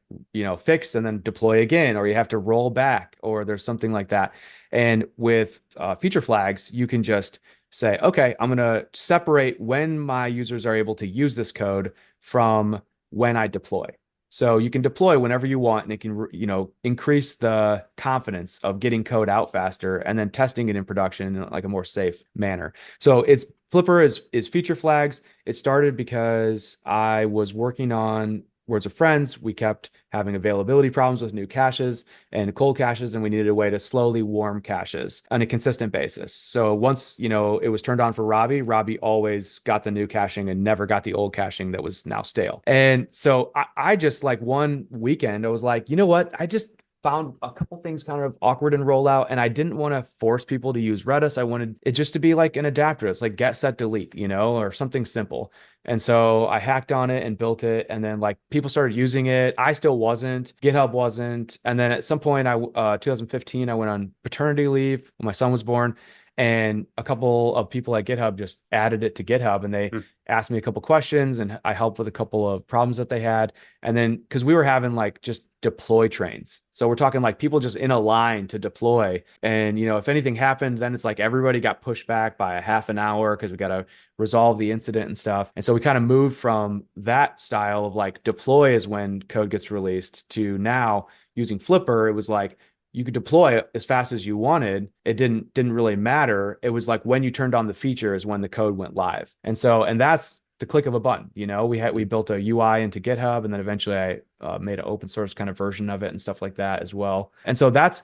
fix and then deploy again, or you have to roll back, or there's something like that. And with feature flags, you can just say, okay, I'm going to separate when my users are able to use this code from when I deploy. So you can deploy whenever you want, and it can, increase the confidence of getting code out faster and then testing it in production in like a more safe manner. So it's Flipper is feature flags. It started because I was working on Words of Friends. We kept having availability problems with new caches and cold caches, and we needed a way to slowly warm caches on a consistent basis. So once, it was turned on for Robby, Robby always got the new caching and never got the old caching that was now stale. And so I just like one weekend, I was like, you know what? I just found a couple things kind of awkward in rollout, and I didn't want to force people to use Redis. I wanted it just to be like an adapter. It's like get, set, delete, or something simple. And so I hacked on it and built it, and then like people started using it. I still wasn't, GitHub wasn't. And then at some point, 2015, I went on paternity leave when my son was born, and a couple of people at GitHub just added it to GitHub, and they Hmm. asked me a couple questions, and I helped with a couple of problems that they had. And then because we were having like just deploy trains. So we're talking like people just in a line to deploy. And, if anything happened, then it's like everybody got pushed back by a half an hour because we got to resolve the incident and stuff. And so we kind of moved from that style of like deploy is when code gets released to now using Flipper. It was like you could deploy as fast as you wanted. It didn't really matter. It was like when you turned on the feature is when the code went live. And that's the click of a button. We built a UI into GitHub, and then eventually I made an open source kind of version of it and stuff like that as well. And so that's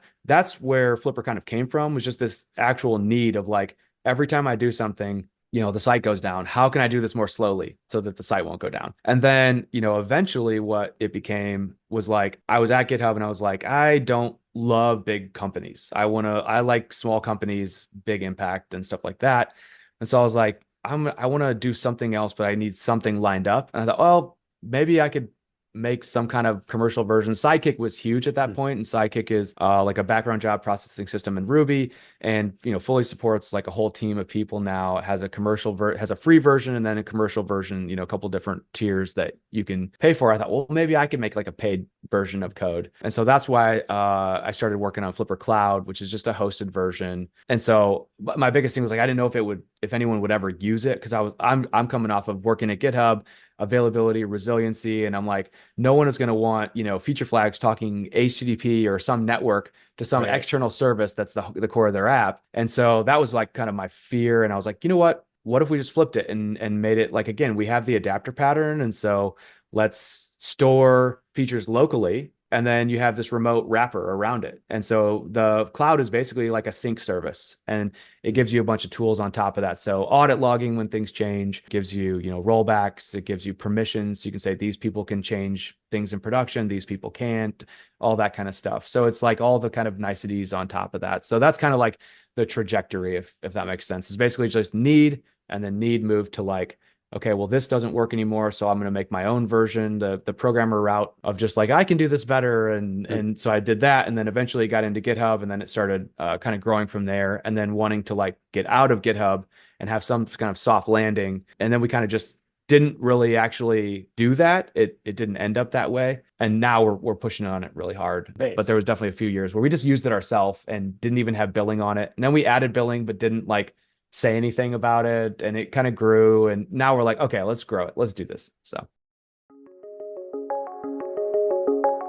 where Flipper kind of came from, was just this actual need of like every time I do something, the site goes down. How can I do this more slowly so that the site won't go down? And then, eventually what it became was like I was at GitHub and I was like, I don't love big companies. I like small companies, big impact and stuff like that. And so I was like, I want to do something else, but I need something lined up. And I thought, well, maybe I could make some kind of commercial version. Sidekick was huge at that point, and Sidekick is like a background job processing system in Ruby, and fully supports like a whole team of people now. It has has a free version and then a commercial version. A couple different tiers that you can pay for. I thought, well, maybe I could make like a paid version of code, and so that's why I started working on Flipper Cloud, which is just a hosted version. And so my biggest thing was like I didn't know if anyone would ever use it, because I'm coming off of working at GitHub, availability, resiliency, and I'm like, no one is going to want, feature flags talking HTTP or some network to some Right. external service that's the core of their app. And so that was like kind of my fear. And I was like, you know what if we just flipped it and made it like, again, we have the adapter pattern. And so let's store features locally, and then you have this remote wrapper around it. And so the cloud is basically like a sync service, and it gives you a bunch of tools on top of that. So audit logging when things change, gives you, rollbacks, it gives you permissions. You can say these people can change things in production, these people can't, all that kind of stuff. So it's like all the kind of niceties on top of that. So that's kind of like the trajectory, if that makes sense. It's basically just need, and then need moved to like, okay, well, this doesn't work anymore, so I'm going to make my own version, the programmer route of just like, I can do this better. And so I did that, and then eventually got into GitHub, and then it started kind of growing from there, and then wanting to like get out of GitHub and have some kind of soft landing. And then we kind of just didn't really actually do that. It didn't end up that way. And now we're pushing on it really hard. But there Nice. was definitely a few years where we just used it ourselves and didn't even have billing on it. And then we added billing, but didn't like say anything about it, and it kind of grew, and now we're like, okay, let's grow it, let's do this. So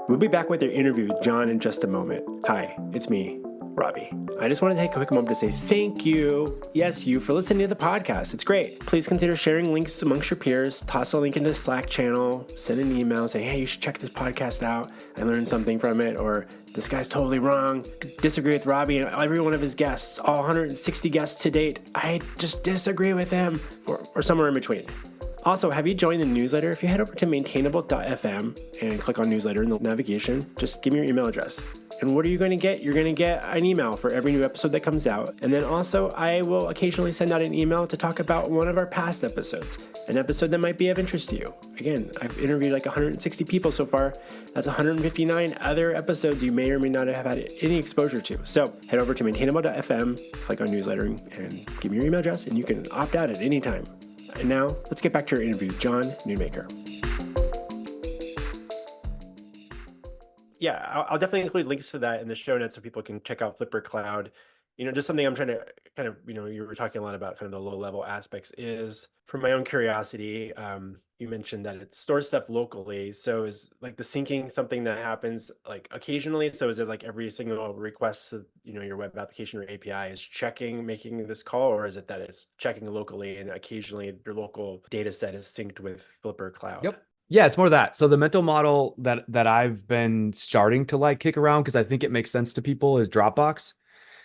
We'll be back with your interview with John in just a moment. Hi, it's me, Robby. I just want to take a quick moment to say thank you, yes, you, for listening to the podcast. It's great. Please consider sharing links amongst your peers, toss a link into the Slack channel, send an email, say, hey, you should check this podcast out. I learned something from it, or this guy's totally wrong. Disagree with Robby and every one of his guests, all 160 guests to date. I just disagree with him, or somewhere in between. Also, have you joined the newsletter? If you head over to maintainable.fm and click on newsletter in the navigation, just give me your email address. And what are you going to get? You're going to get an email for every new episode that comes out. And then also, I will occasionally send out an email to talk about one of our past episodes, an episode that might be of interest to you. Again, I've interviewed like 160 people so far. That's 159 other episodes you may or may not have had any exposure to. So head over to maintainable.fm, click on newsletter, and give me your email address, and you can opt out at any time. And now, let's get back to our interview with John Nunemaker. Yeah, I'll definitely include links to that in the show notes so people can check out Flipper Cloud. Just something I'm trying to kind of, you were talking a lot about kind of the low level aspects is for my own curiosity. You mentioned that it stores stuff locally. So is like the syncing something that happens like occasionally? So is it like every single request that, your web application or API is checking, making this call, or is it that it's checking locally and occasionally your local data set is synced with Flipper Cloud? Yep. Yeah, it's more that. So the mental model that I've been starting to like kick around because I think it makes sense to people is Dropbox.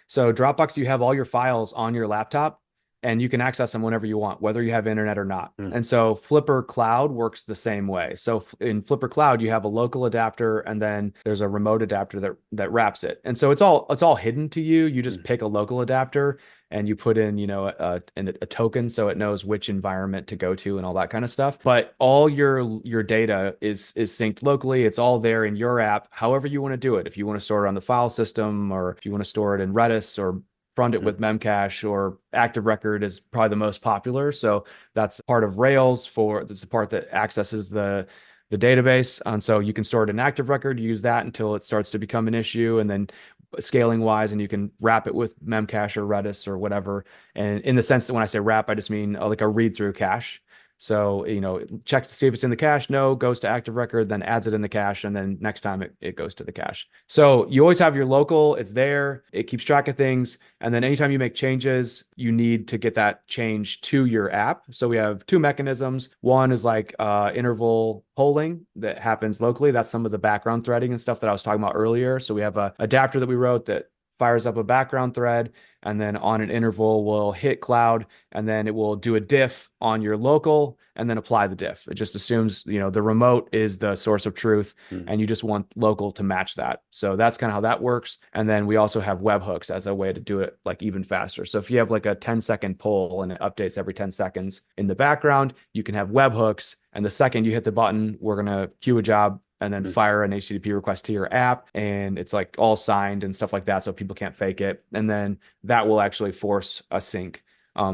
So Dropbox, you have all your files on your laptop and you can access them whenever you want, whether you have internet or not. Mm. And so Flipper Cloud works the same way. So in Flipper Cloud, you have a local adapter and then there's a remote adapter that wraps it. And so it's all hidden to you. You just Mm. pick a local adapter and you put in, a token so it knows which environment to go to and all that kind of stuff. But all your data is synced locally. It's all there in your app, however you want to do it. If you want to store it on the file system, or if you want to store it in Redis, or front it Mm. with Memcache, or Active Record is probably the most popular. So that's part of Rails that's the part that accesses the database. And so you can store it in Active Record, use that until it starts to become an issue, and then scaling wise, and you can wrap it with Memcache or Redis or whatever. And in the sense that when I say wrap, I just mean like a read through cache. So, it checks to see if it's in the cache. No, goes to Active Record, then adds it in the cache, and then next time it goes to the cache. So you always have your local, it's there, it keeps track of things. And then anytime you make changes, you need to get that change to your app. So we have two mechanisms. One is like interval polling that happens locally. That's some of the background threading and stuff that I was talking about earlier. So we have a adapter that we wrote that fires up a background thread, and then on an interval will hit cloud, and then it will do a diff on your local and then apply the diff. It just assumes, the remote is the source of truth, Mm. and you just want local to match that. So that's kind of how that works. And then we also have webhooks as a way to do it like even faster. So if you have like a 10-second poll and it updates every 10 seconds in the background, you can have webhooks. And the second you hit the button, we're going to queue a job and then Mm. fire an HTTP request to your app. And it's like all signed and stuff like that, so people can't fake it. And then that will actually force a sync.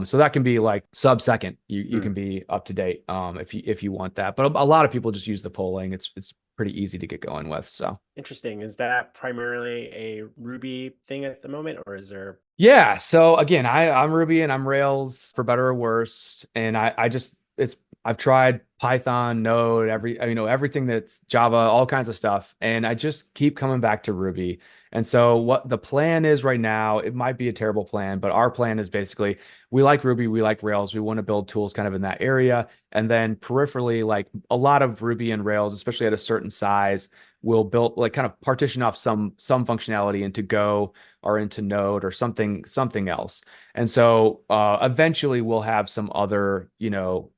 So that can be like sub-second. You can Mm. be up to date if you want that. But a lot of people just use the polling. It's pretty easy to get going with. So Interesting. Is that primarily a Ruby thing at the moment, or is there? yeah. So again, I'm Ruby and I'm Rails for better or worse. And I just I've tried Python, Node, everything that's Java, all kinds of stuff. And I just keep coming back to Ruby. And so what the plan is right now, it might be a terrible plan, but our plan is basically we like Ruby, we like Rails, we want to build tools kind of in that area. And then peripherally, like a lot of Ruby and Rails, especially at a certain size, will build like kind of partition off some functionality into Go or into Node or something else. And so eventually we'll have some other,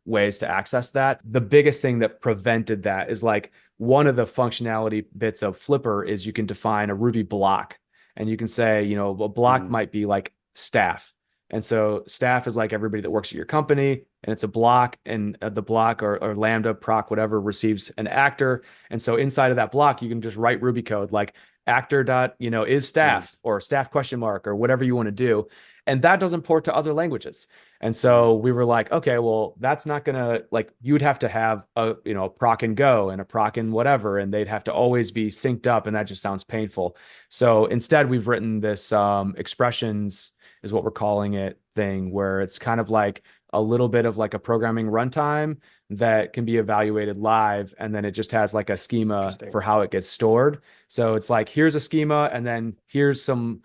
ways to access that. The biggest thing that prevented that is like one of the functionality bits of Flipper is you can define a Ruby block, and you can say, a block Mm. might be like staff. And so staff is like everybody that works at your company, and it's a block, and the block or Lambda, proc, whatever, receives an actor. And so inside of that block, you can just write Ruby code like actor dot, is Mm. staff or staff question mark or whatever you want to do. And that doesn't port to other languages. And Mm. so we were like, okay, well, that's not gonna like you'd have to have a proc and go and a proc and whatever, and they'd have to always be synced up, and that just sounds painful. So instead, we've written this expressions is what we're calling it thing, where it's kind of like a little bit of like a programming runtime that can be evaluated live, and then it just has like a schema Interesting. for how it gets stored. So it's like here's a schema, and then here's some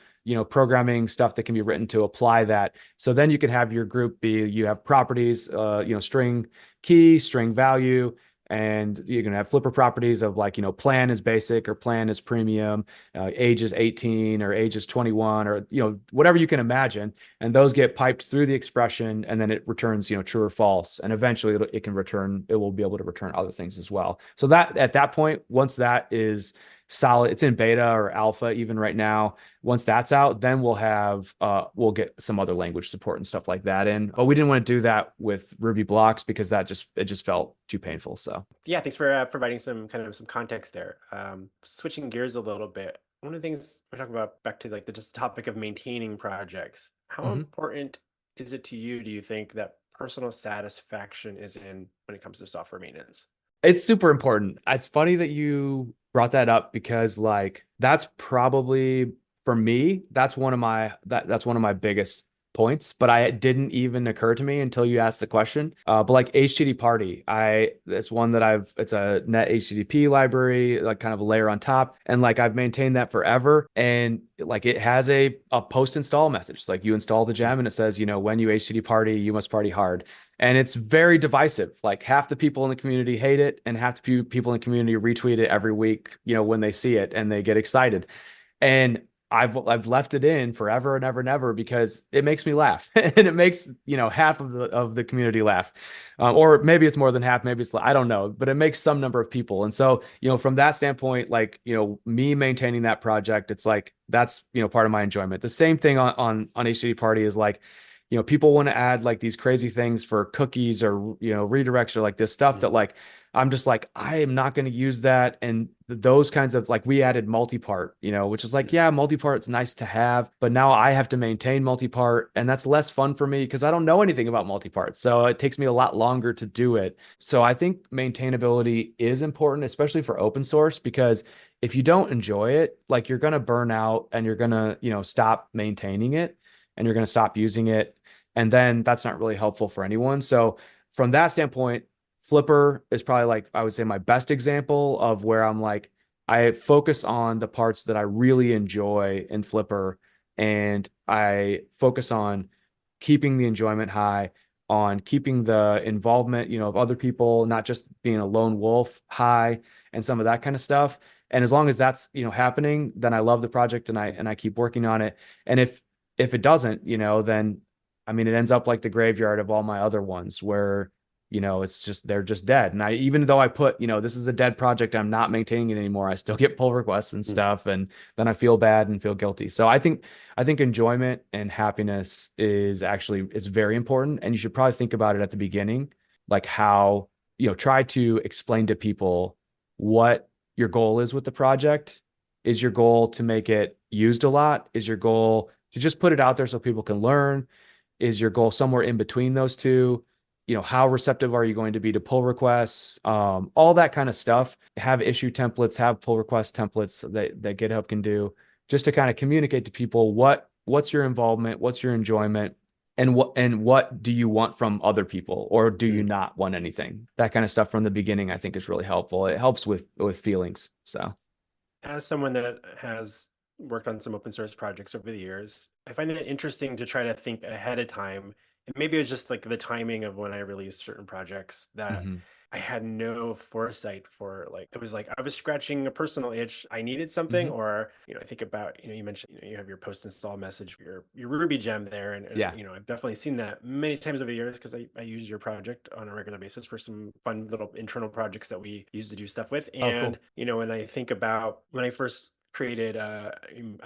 programming stuff that can be written to apply that. So then you can have your group be you have properties, string key, string value, and you can have Flipper properties of like plan is basic or plan is premium, age is 18 or age is 21, or whatever you can imagine. And those get piped through the expression, and then it returns true or false, and eventually it will be able to return other things as well. So that at that point, once that is solid, it's in beta or alpha even right now. Once that's out, then we'll get some other language support and stuff like that in. But we didn't want to do that with Ruby blocks because it just felt too painful. So Yeah, thanks for providing some context there. Switching gears a little bit, one of the things we're talking about back to like the just topic of maintaining projects. How mhm. important is it to you, do you think, that personal satisfaction is in when it comes to software maintenance? It's super important. It's funny that you brought that up because like that's probably for me, that's one of my biggest points, but I it didn't even occur to me until you asked the question. But like HTTP party, it's one that it's a net HTTP library, like kind of a layer on top, and like I've maintained that forever. And like it has a post install message, like you install the gem, and it says, when you HTTP party, you must party hard. And it's very divisive. Like half the people in the community hate it, and half the people in the community retweet it every week, when they see it and they get excited. And I've left it in forever and ever and ever because it makes me laugh and it makes half of the community laugh, or maybe it's more than half, maybe it's I don't know, but it makes some number of people. And so from that standpoint, like me maintaining that project, it's like that's part of my enjoyment. The same thing on HTTP Party is like people want to add like these crazy things for cookies or redirects or like this stuff that like I'm just like, I am not going to use that. And those kinds of like, we added multi-part, which is like, yeah, multi-part's nice to have, but now I have to maintain multi-part. And that's less fun for me because I don't know anything about multi-part. So it takes me a lot longer to do it. So I think maintainability is important, especially for open source, because if you don't enjoy it, like you're going to burn out and you're going to, stop maintaining it and you're going to stop using it. And then that's not really helpful for anyone. So from that standpoint, Flipper is probably like, I would say my best example of where I'm like, I focus on the parts that I really enjoy in Flipper and I focus on keeping the enjoyment high, on keeping the involvement, of other people, not just being a lone wolf high and some of that kind of stuff. And as long as that's, happening, then I love the project and I keep working on it. And if it doesn't, then I mean, it ends up like the graveyard of all my other ones where it's just they're just dead. And even though I put, this is a dead project, I'm not maintaining it anymore, I still get pull requests and stuff, and then I feel bad and feel guilty. So I think enjoyment and happiness is actually it's very important, and you should probably think about it at the beginning, like how try to explain to people what your goal is with the project. Is your goal to make it used a lot? Is your goal to just put it out there so people can learn? Is your goal somewhere in between those two? How receptive are you going to be to pull requests? All that kind of stuff. Have issue templates, have pull request templates that GitHub can do, just to kind of communicate to people what's your involvement, what's your enjoyment, and what do you want from other people, or do you not want anything? That kind of stuff from the beginning, I think, is really helpful. It helps with feelings. So As someone that has worked on some open source projects over the years, I find it interesting to try to think ahead of time. And maybe it was just like the timing of when I released certain projects that mhm. I had no foresight for. Like it was like I was scratching a personal itch. I needed something, Mhm. or I think about you mentioned you have your post install message, your Ruby gem there, and Yeah. I've definitely seen that many times over the years because I use your project on a regular basis for some fun little internal projects that we use to do stuff with. Oh, And cool. when I think about when I first created I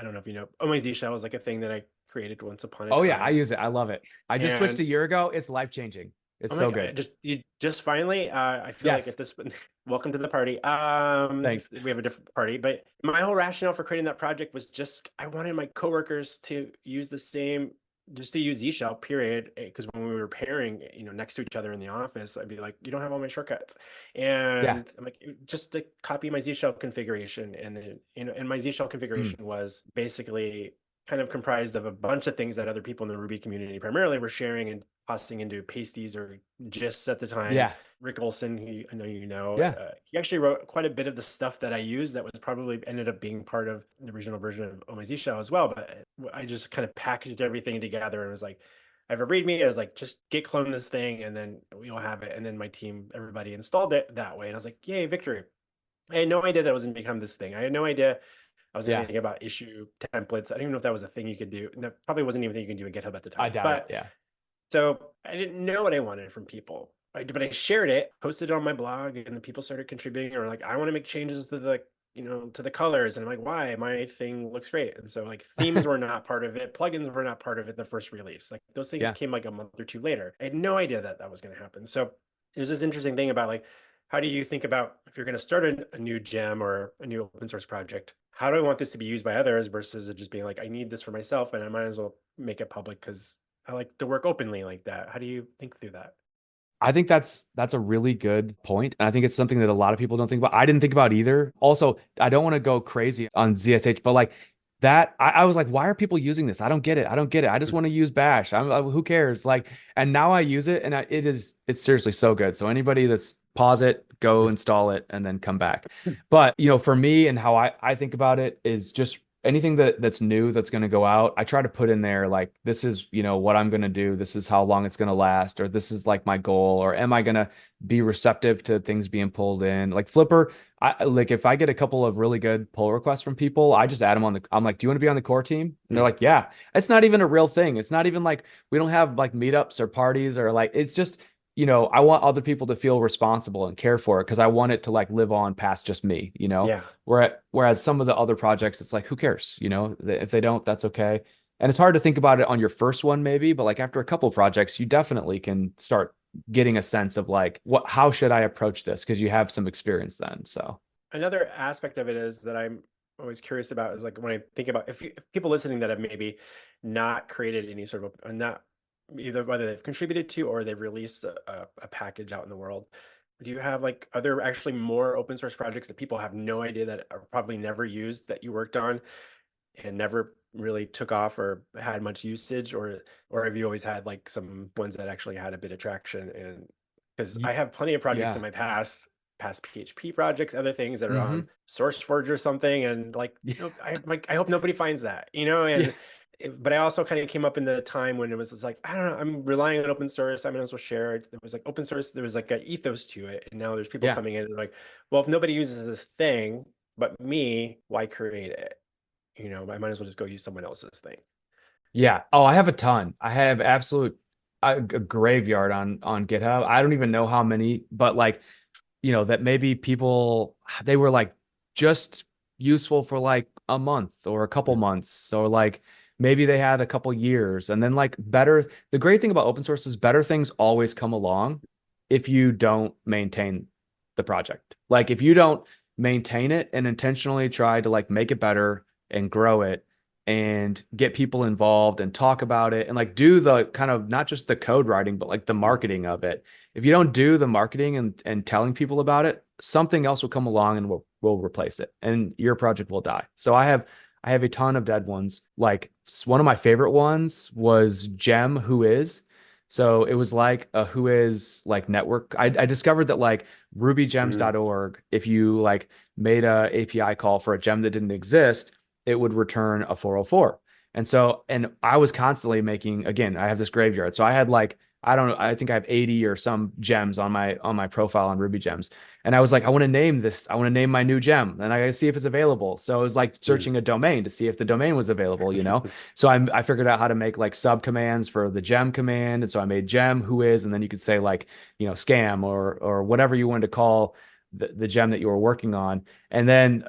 don't know if oh my Z shell is like a thing that I created once upon a Oh yeah, I time. use it. I love it. I just switched And a year ago. It's life changing. It's oh my so God, good. you just finally, I feel like at Yes. this welcome to the party. Thanks. We have a different party, but my whole rationale for creating that project was just I wanted my coworkers to use the same, just to use Z shell, period. Because when we were pairing, next to each other in the office, I'd be like, you don't have all my shortcuts. Yeah. And I'm like, just to copy my Z shell configuration. And then, and my Z shell Mm. configuration was basically kind of comprised of a bunch of things that other people in the Ruby community primarily were sharing and tossing into pasties or gists at the time. Yeah. Rick Olson, who I know Yeah. he actually wrote quite a bit of the stuff that I used that was probably ended up being part of the original version of OMZ Shell as well. But I just kind of packaged everything together and was like, I have a README. I was like, just git clone this thing and then we'll have it. And then my team, everybody installed it that way. And I was like, yay, victory. I had no idea that was going to become this thing. I had no idea I was Yeah. anything about issue templates. I didn't even know if that was a thing you could do. And that probably wasn't even a thing you can do in GitHub at the I time. doubt it. But Yeah. so I didn't know what I wanted from people. But I shared it, posted it on my blog, and the people started contributing or like, I want to make changes to to the colors. And I'm like, why? My thing looks great. And so like themes were not part of it. Plugins were not part of it the first release. Like those things Yeah. came like a month or two later. I had no idea that that was going to happen. So there's this interesting thing about like, how do you think about if you're going to start a new gem or a new open source project? How do I want this to be used by others versus it just being like, I need this for myself and I might as well make it public because I like to work openly like that. How do you think through that? I think that's a really good point. And I think it's something that a lot of people don't think about. I didn't think about either. Also, I don't want to go crazy on ZSH, but like that I was like, why are people using this? I don't get it. I don't get it. I just want to use Bash. Who cares? Like, and now I use it, and it's seriously so good. So anybody that's pause it, go install it, and then come back. But for me and how I think about it is just anything that's new that's going to go out. I try to put in there like this is what I'm going to do. This is how long it's going to last, or this is like my goal, or am I going to be receptive to things being pulled in? Like Flipper, I like if I get a couple of really good pull requests from people, I just add them on I'm like, do you want to be on the core team? And they're like, yeah. It's not even a real thing. It's not even like we don't have like meetups or parties or like it's just, I want other people to feel responsible and care for it because I want it to like live on past just me. Yeah. Whereas some of the other projects, it's like, who cares? If they don't, that's okay. And it's hard to think about it on your first one, maybe, but like after a couple projects, you definitely can start getting a sense of like how should I approach this? Because you have some experience then. So Another aspect of it is that I'm always curious about is like when I think about if people listening that have maybe not created any sort of not either whether they've contributed to or they've released a package out in the world. Do you have like other actually more open source projects that people have no idea that are probably never used that you worked on and never really took off or had much usage, or have you always had like some ones that actually had a bit of traction? And because I have plenty of projects in yeah. my past PHP projects, other things that are Mm-hmm. on SourceForge or something, and like no, I hope nobody finds that, Yeah. and but I also kind of came up in the time when it was just like, I don't know, I'm relying on open source. I might as well share it. There was like open source, there was like an ethos to it. And now there's people Yeah. coming in and like, well, if nobody uses this thing but me, why create it? I might as well just go use someone else's thing. Yeah. Oh, I have a ton. I have absolute a graveyard on GitHub. I don't even know how many, but like, that maybe people they were like just useful for like a month or a couple Mm. months, or like maybe they had a couple years, and then like better. The great thing about open source is better things always come along if you don't maintain the project. Like if you don't maintain it and intentionally try to like make it better and grow it and get people involved and talk about it and like do the kind of not just the code writing but like the Mhm. marketing of it. If you don't do the marketing and telling people about it, something else will come along and will replace it and your project will die. So I have a ton of dead ones. Like one of my favorite ones was Gem Who Is. So it was like a Who Is like network. I discovered that like Mm. rubygems.org, if you like made a API call for a gem that didn't exist, it would return a 404. And I was constantly making, again, I have this graveyard. So I had like, I don't know, I think I have 80 or some gems on my profile on Ruby Gems. And I was like, I want to name this, I want to name my new gem and I gotta see if it's available. So I was like Mm. searching a domain to see if the domain was available. So I figured out how to make like sub commands for the gem command. And so I made gem who is, and then you could say like, scam or whatever you wanted to call the gem that you were working on. And then,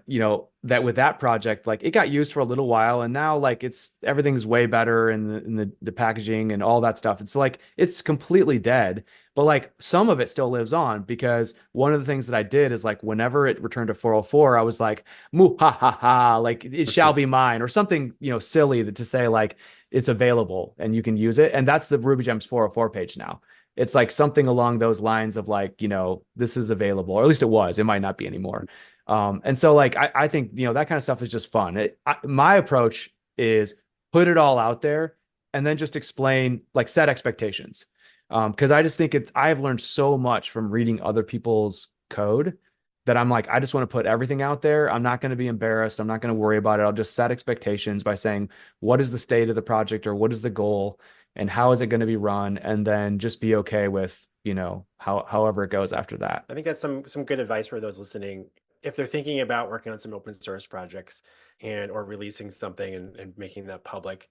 that with that project, like it got used for a little while and now like everything's way better in the packaging and all that stuff. It's like it's completely dead, but like some of it still lives on because one of the things that I did is like whenever it returned to 404, I was like, moo ha ha ha, like it shall be mine or something, silly to say like it's available and you can use it. And that's the Ruby Gems 404 page now. It's like something along those lines of like, this is available, or at least it was. It might not be anymore. And so like I think that kind of stuff is just fun. My approach is put it all out there and then just explain, like set expectations. Because I just think I've learned so much from reading other people's code that I'm like, I just want to put everything out there. I'm not going to be embarrassed. I'm not going to worry about it. I'll just set expectations by saying, what is the state of the project or what is the goal and how is it going to be run? And then just be okay with, however it goes after that. I think that's some good advice for those listening. If they're thinking about working on some open source projects and or releasing something and making that public,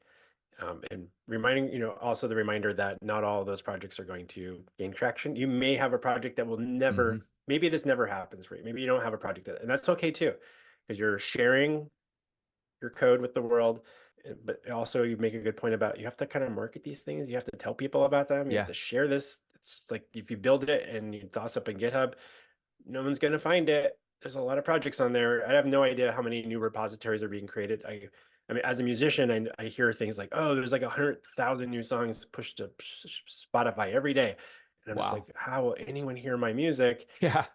and reminding, also the reminder that not all of those projects are going to gain traction. You may have a project that will Hmm. never, maybe this never happens for you. Maybe you don't have a project that, and that's okay too, because you're sharing your code with the world. But also you make a good point about you have to kind of market these things. You have to tell people about them. You have Yeah. to share this. It's like if you build it and you toss up in GitHub, no one's going to find it. There's a lot of projects on there. I have no idea how many new repositories are being created. I mean, as a musician, I hear things like, oh, there's like 100,000 new songs pushed to Spotify every day. And I'm just like, Wow. how will anyone hear my music? Yeah.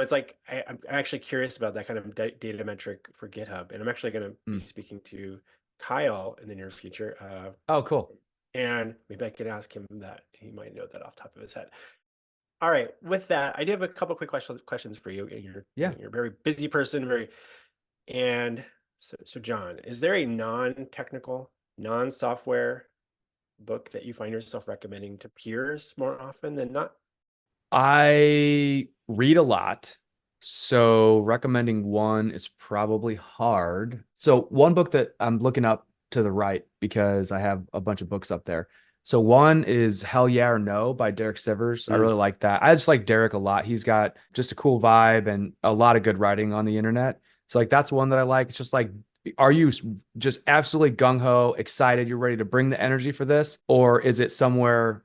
It's like I'm actually curious about that kind of data metric for GitHub, and I'm actually going to be Mm. speaking to Kyle in the near future. Oh, cool. And maybe I could ask him that. He might know that off the top of his head. All right. With that, I do have a couple quick questions for you. Yeah. You're a very busy person, and so John, is there a non-technical, non-software book that you find yourself recommending to peers more often than not? I read a lot, so recommending one is probably hard. So one book that I'm looking up to the right because I have a bunch of books up there. So one is Hell Yeah or No by Derek Sivers. I Mm, really like that. I just like Derek a lot. He's got just a cool vibe and a lot of good writing on the internet. So like that's one that I like. It's just like, are you just absolutely gung ho, excited, you're ready to bring the energy for this, or is it somewhere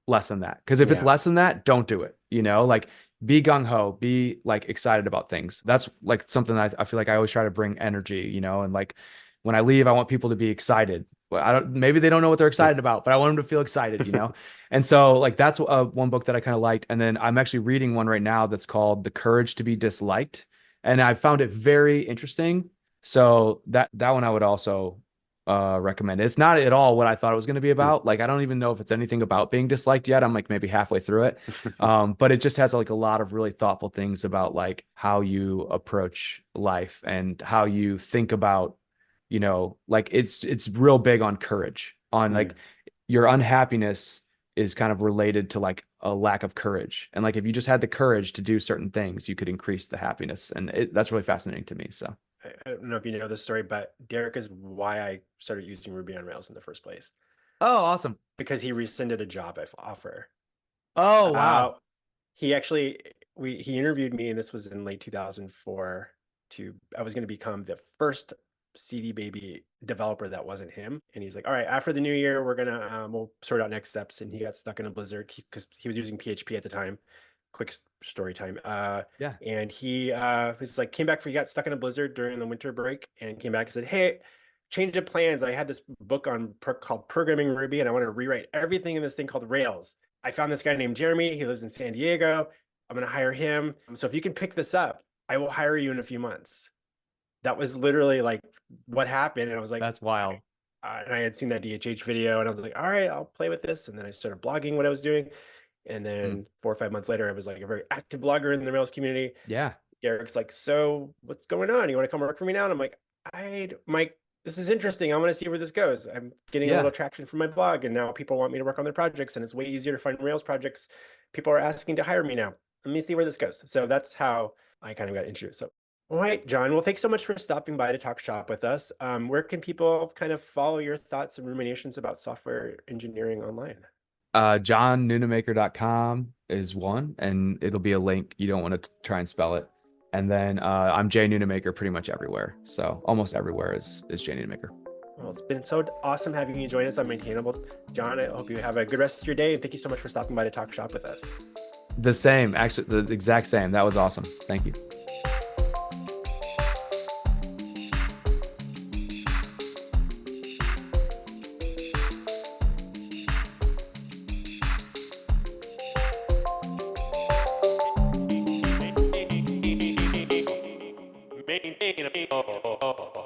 less than that? Because if it's yeah. less than that, don't do it. Like be gung ho, be like excited about things. That's like something that I feel like I always try to bring energy, and like when I leave, I want people to be excited. Well, maybe they don't know what they're excited about, but I want them to feel excited. And so like that's one book that I kind of liked. And then I'm actually reading one right now that's called The Courage to be Disliked. And I found it very interesting. So that one I would also recommend. It's not at all what I thought it was going to be Mm. about. Like I don't even know if it's anything about being disliked yet. I'm like maybe halfway through it. But it just has like a lot of really thoughtful things about like how you approach life and how you think about, like it's real big on courage, on like Mm. your unhappiness is kind of related to like a lack of courage. And like if you just had the courage to do certain things, you could increase the happiness. And that's really fascinating to me. So I don't know if you know this story, but Derek is why I started using Ruby on Rails in the first place oh, awesome. because he rescinded a job offer. Oh, Uh, wow. he actually he interviewed me, and this was in late 2004. I was going to become the first CD Baby developer that wasn't him, and he's like, "All right, after the new year, we'll sort out next steps." And he got stuck in a blizzard because he was using PHP at the time. Quick story time. Yeah. And he was like, came back for he got stuck in a blizzard during the winter break, and came back and said, "Hey, change of plans. I had this book called Programming Ruby, and I want to rewrite everything in this thing called Rails. I found this guy named Jeremy. He lives in San Diego. I'm going to hire him. So if you can pick this up, I will hire you in a few months." That was literally like what happened. And I was like, That's wild. and I had seen that DHH video, and I was like, all right, I'll play with this. And then I started blogging what I was doing. And Mm. then 4 or 5 months later, I was like a very active blogger in the Rails community. Yeah. Derek's like, "So what's going on? You want to come work for me now?" And I'm like, Mike, this is interesting. I want to see where this goes. I'm getting a little Yeah. traction from my blog, and now people want me to work on their projects, and it's way easier to find Rails projects. People are asking to hire me now. Let me see where this goes. So that's how I kind of got introduced. So, all right, John. Well, thanks so much for stopping by to talk shop with us. Where can people kind of follow your thoughts and ruminations about software engineering online? JohnNunemaker.com is one, and it'll be a link. You don't want to try and spell it. And then I'm Jay Nunemaker pretty much everywhere. So almost everywhere is Jay Nunemaker. Well, it's been so awesome having you join us on Maintainable. John, I hope you have a good rest of your day, and thank you so much for stopping by to talk shop with us. The same, actually, the exact same. That was awesome. Thank you. Maintainable.